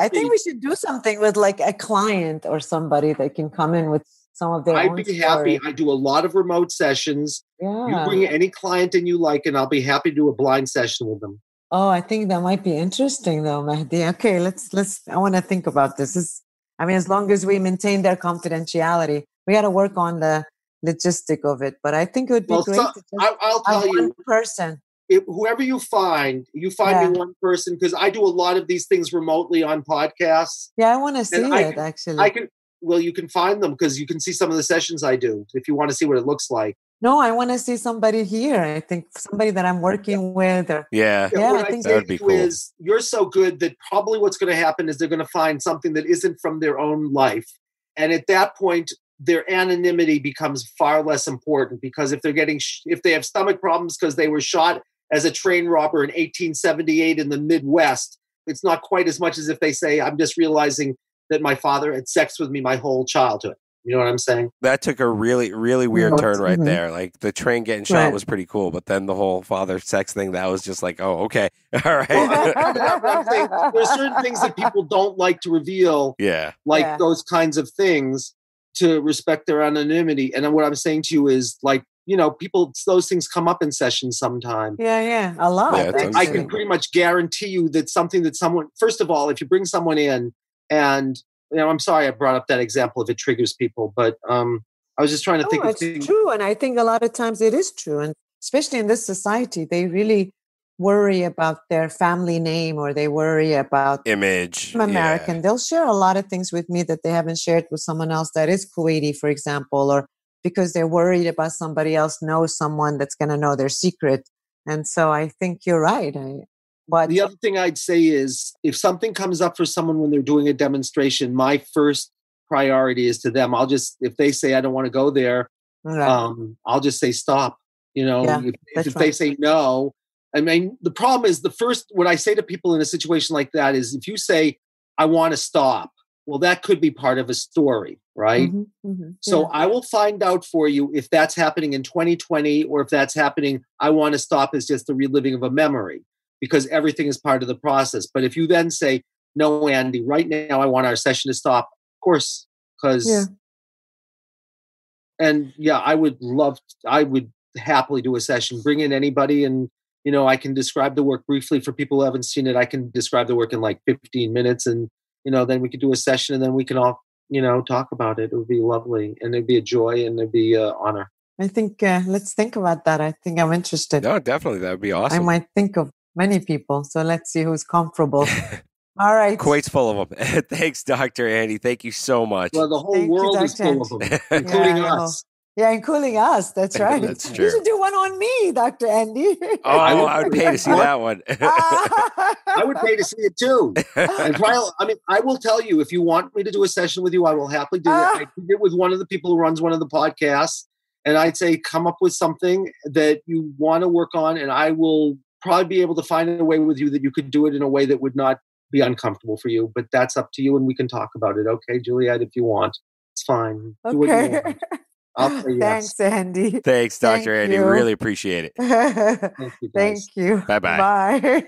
think we should do something with a client or somebody that can come in with some of their own I'd be happy. I do a lot of remote sessions. Yeah. You bring any client in you like, and I'll be happy to do a blind session with them. Oh, I think that might be interesting though, Mahdi. Okay, I want to think about this. As long as we maintain their confidentiality, we got to work on the logistic of it. But I think it would be great to just I'll tell you, one person. Whoever you find me one person, because I do a lot of these things remotely on podcasts. Yeah, I want to see it actually. You can find them because you can see some of the sessions I do if you want to see what it looks like. No, I want to see somebody here. I think somebody that I'm working with. What I think that would be cool. Is you're so good that probably what's going to happen is they're going to find something that isn't from their own life. And at that point, their anonymity becomes far less important, because if they have stomach problems because they were shot as a train robber in 1878 in the Midwest, it's not quite as much as if they say, I'm just realizing that my father had sex with me my whole childhood. You know what I'm saying? That took a really, really weird turn right there. Like the train getting shot was pretty cool, but then the whole father sex thing, that was just like, oh, okay. All right. I'm saying, there's certain things that people don't like to reveal. Yeah. Those kinds of things, to respect their anonymity. And what I'm saying to you is people, those things come up in sessions sometime. Yeah. A lot. Yeah, I can pretty much guarantee you that something that first of all, if you bring someone in and, I'm sorry I brought up that example if it triggers people, but I was just trying to think of things. It's true. And I think a lot of times it is true. And especially in this society, they really worry about their family name or they worry about image. I'm American. They'll share a lot of things with me that they haven't shared with someone else that is Kuwaiti, for example, or because they're worried about somebody else knows someone that's going to know their secret. And so I think you're right. But the other thing I'd say is if something comes up for someone when they're doing a demonstration, my first priority is to them. If they say, I don't want to go there, I'll just say, stop. If they say no, I mean, the problem is what I say to people in a situation like that is if you say, I want to stop, well, that could be part of a story, right? So I will find out for you if that's happening in 2020 or if that's happening, I want to stop is just the reliving of a memory because everything is part of the process. But if you then say, no, Andy, right now I want our session to stop, of course, because, I would happily do a session, bring in anybody and, I can describe the work briefly for people who haven't seen it. I can describe the work in like 15 minutes and, then we could do a session and then we can all, talk about it. It would be lovely and it'd be a joy and it'd be an honor. I think, let's think about that. I think I'm interested. No, definitely. That would be awesome. I might think of many people. So let's see who's comfortable. All right. Kuwait's full of them. Thanks, Dr. Andy. Thank you so much. Well, the whole world is full of them, including us. Yeah, including us. That's right. That's true. You should do one on me, Dr. Andy. Oh, I would pay to see that one. I would pay to see it too. And I will tell you, if you want me to do a session with you, I will happily do it. I did it with one of the people who runs one of the podcasts. And I'd say, come up with something that you want to work on. And I will probably be able to find a way with you that you could do it in a way that would not be uncomfortable for you. But that's up to you. And we can talk about it. Okay, Juliet, if you want. It's fine. Do what you want. I'll say yes. Thanks, Andy. Thanks, Dr. Andy. You. Really appreciate it. Thank you. Bye-bye. Bye.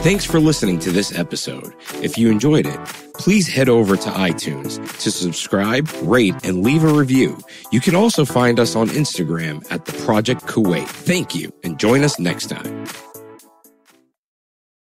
Thanks for listening to this episode. If you enjoyed it, please head over to iTunes to subscribe, rate, and leave a review. You can also find us on Instagram at The Project Kuwait. Thank you, and join us next time.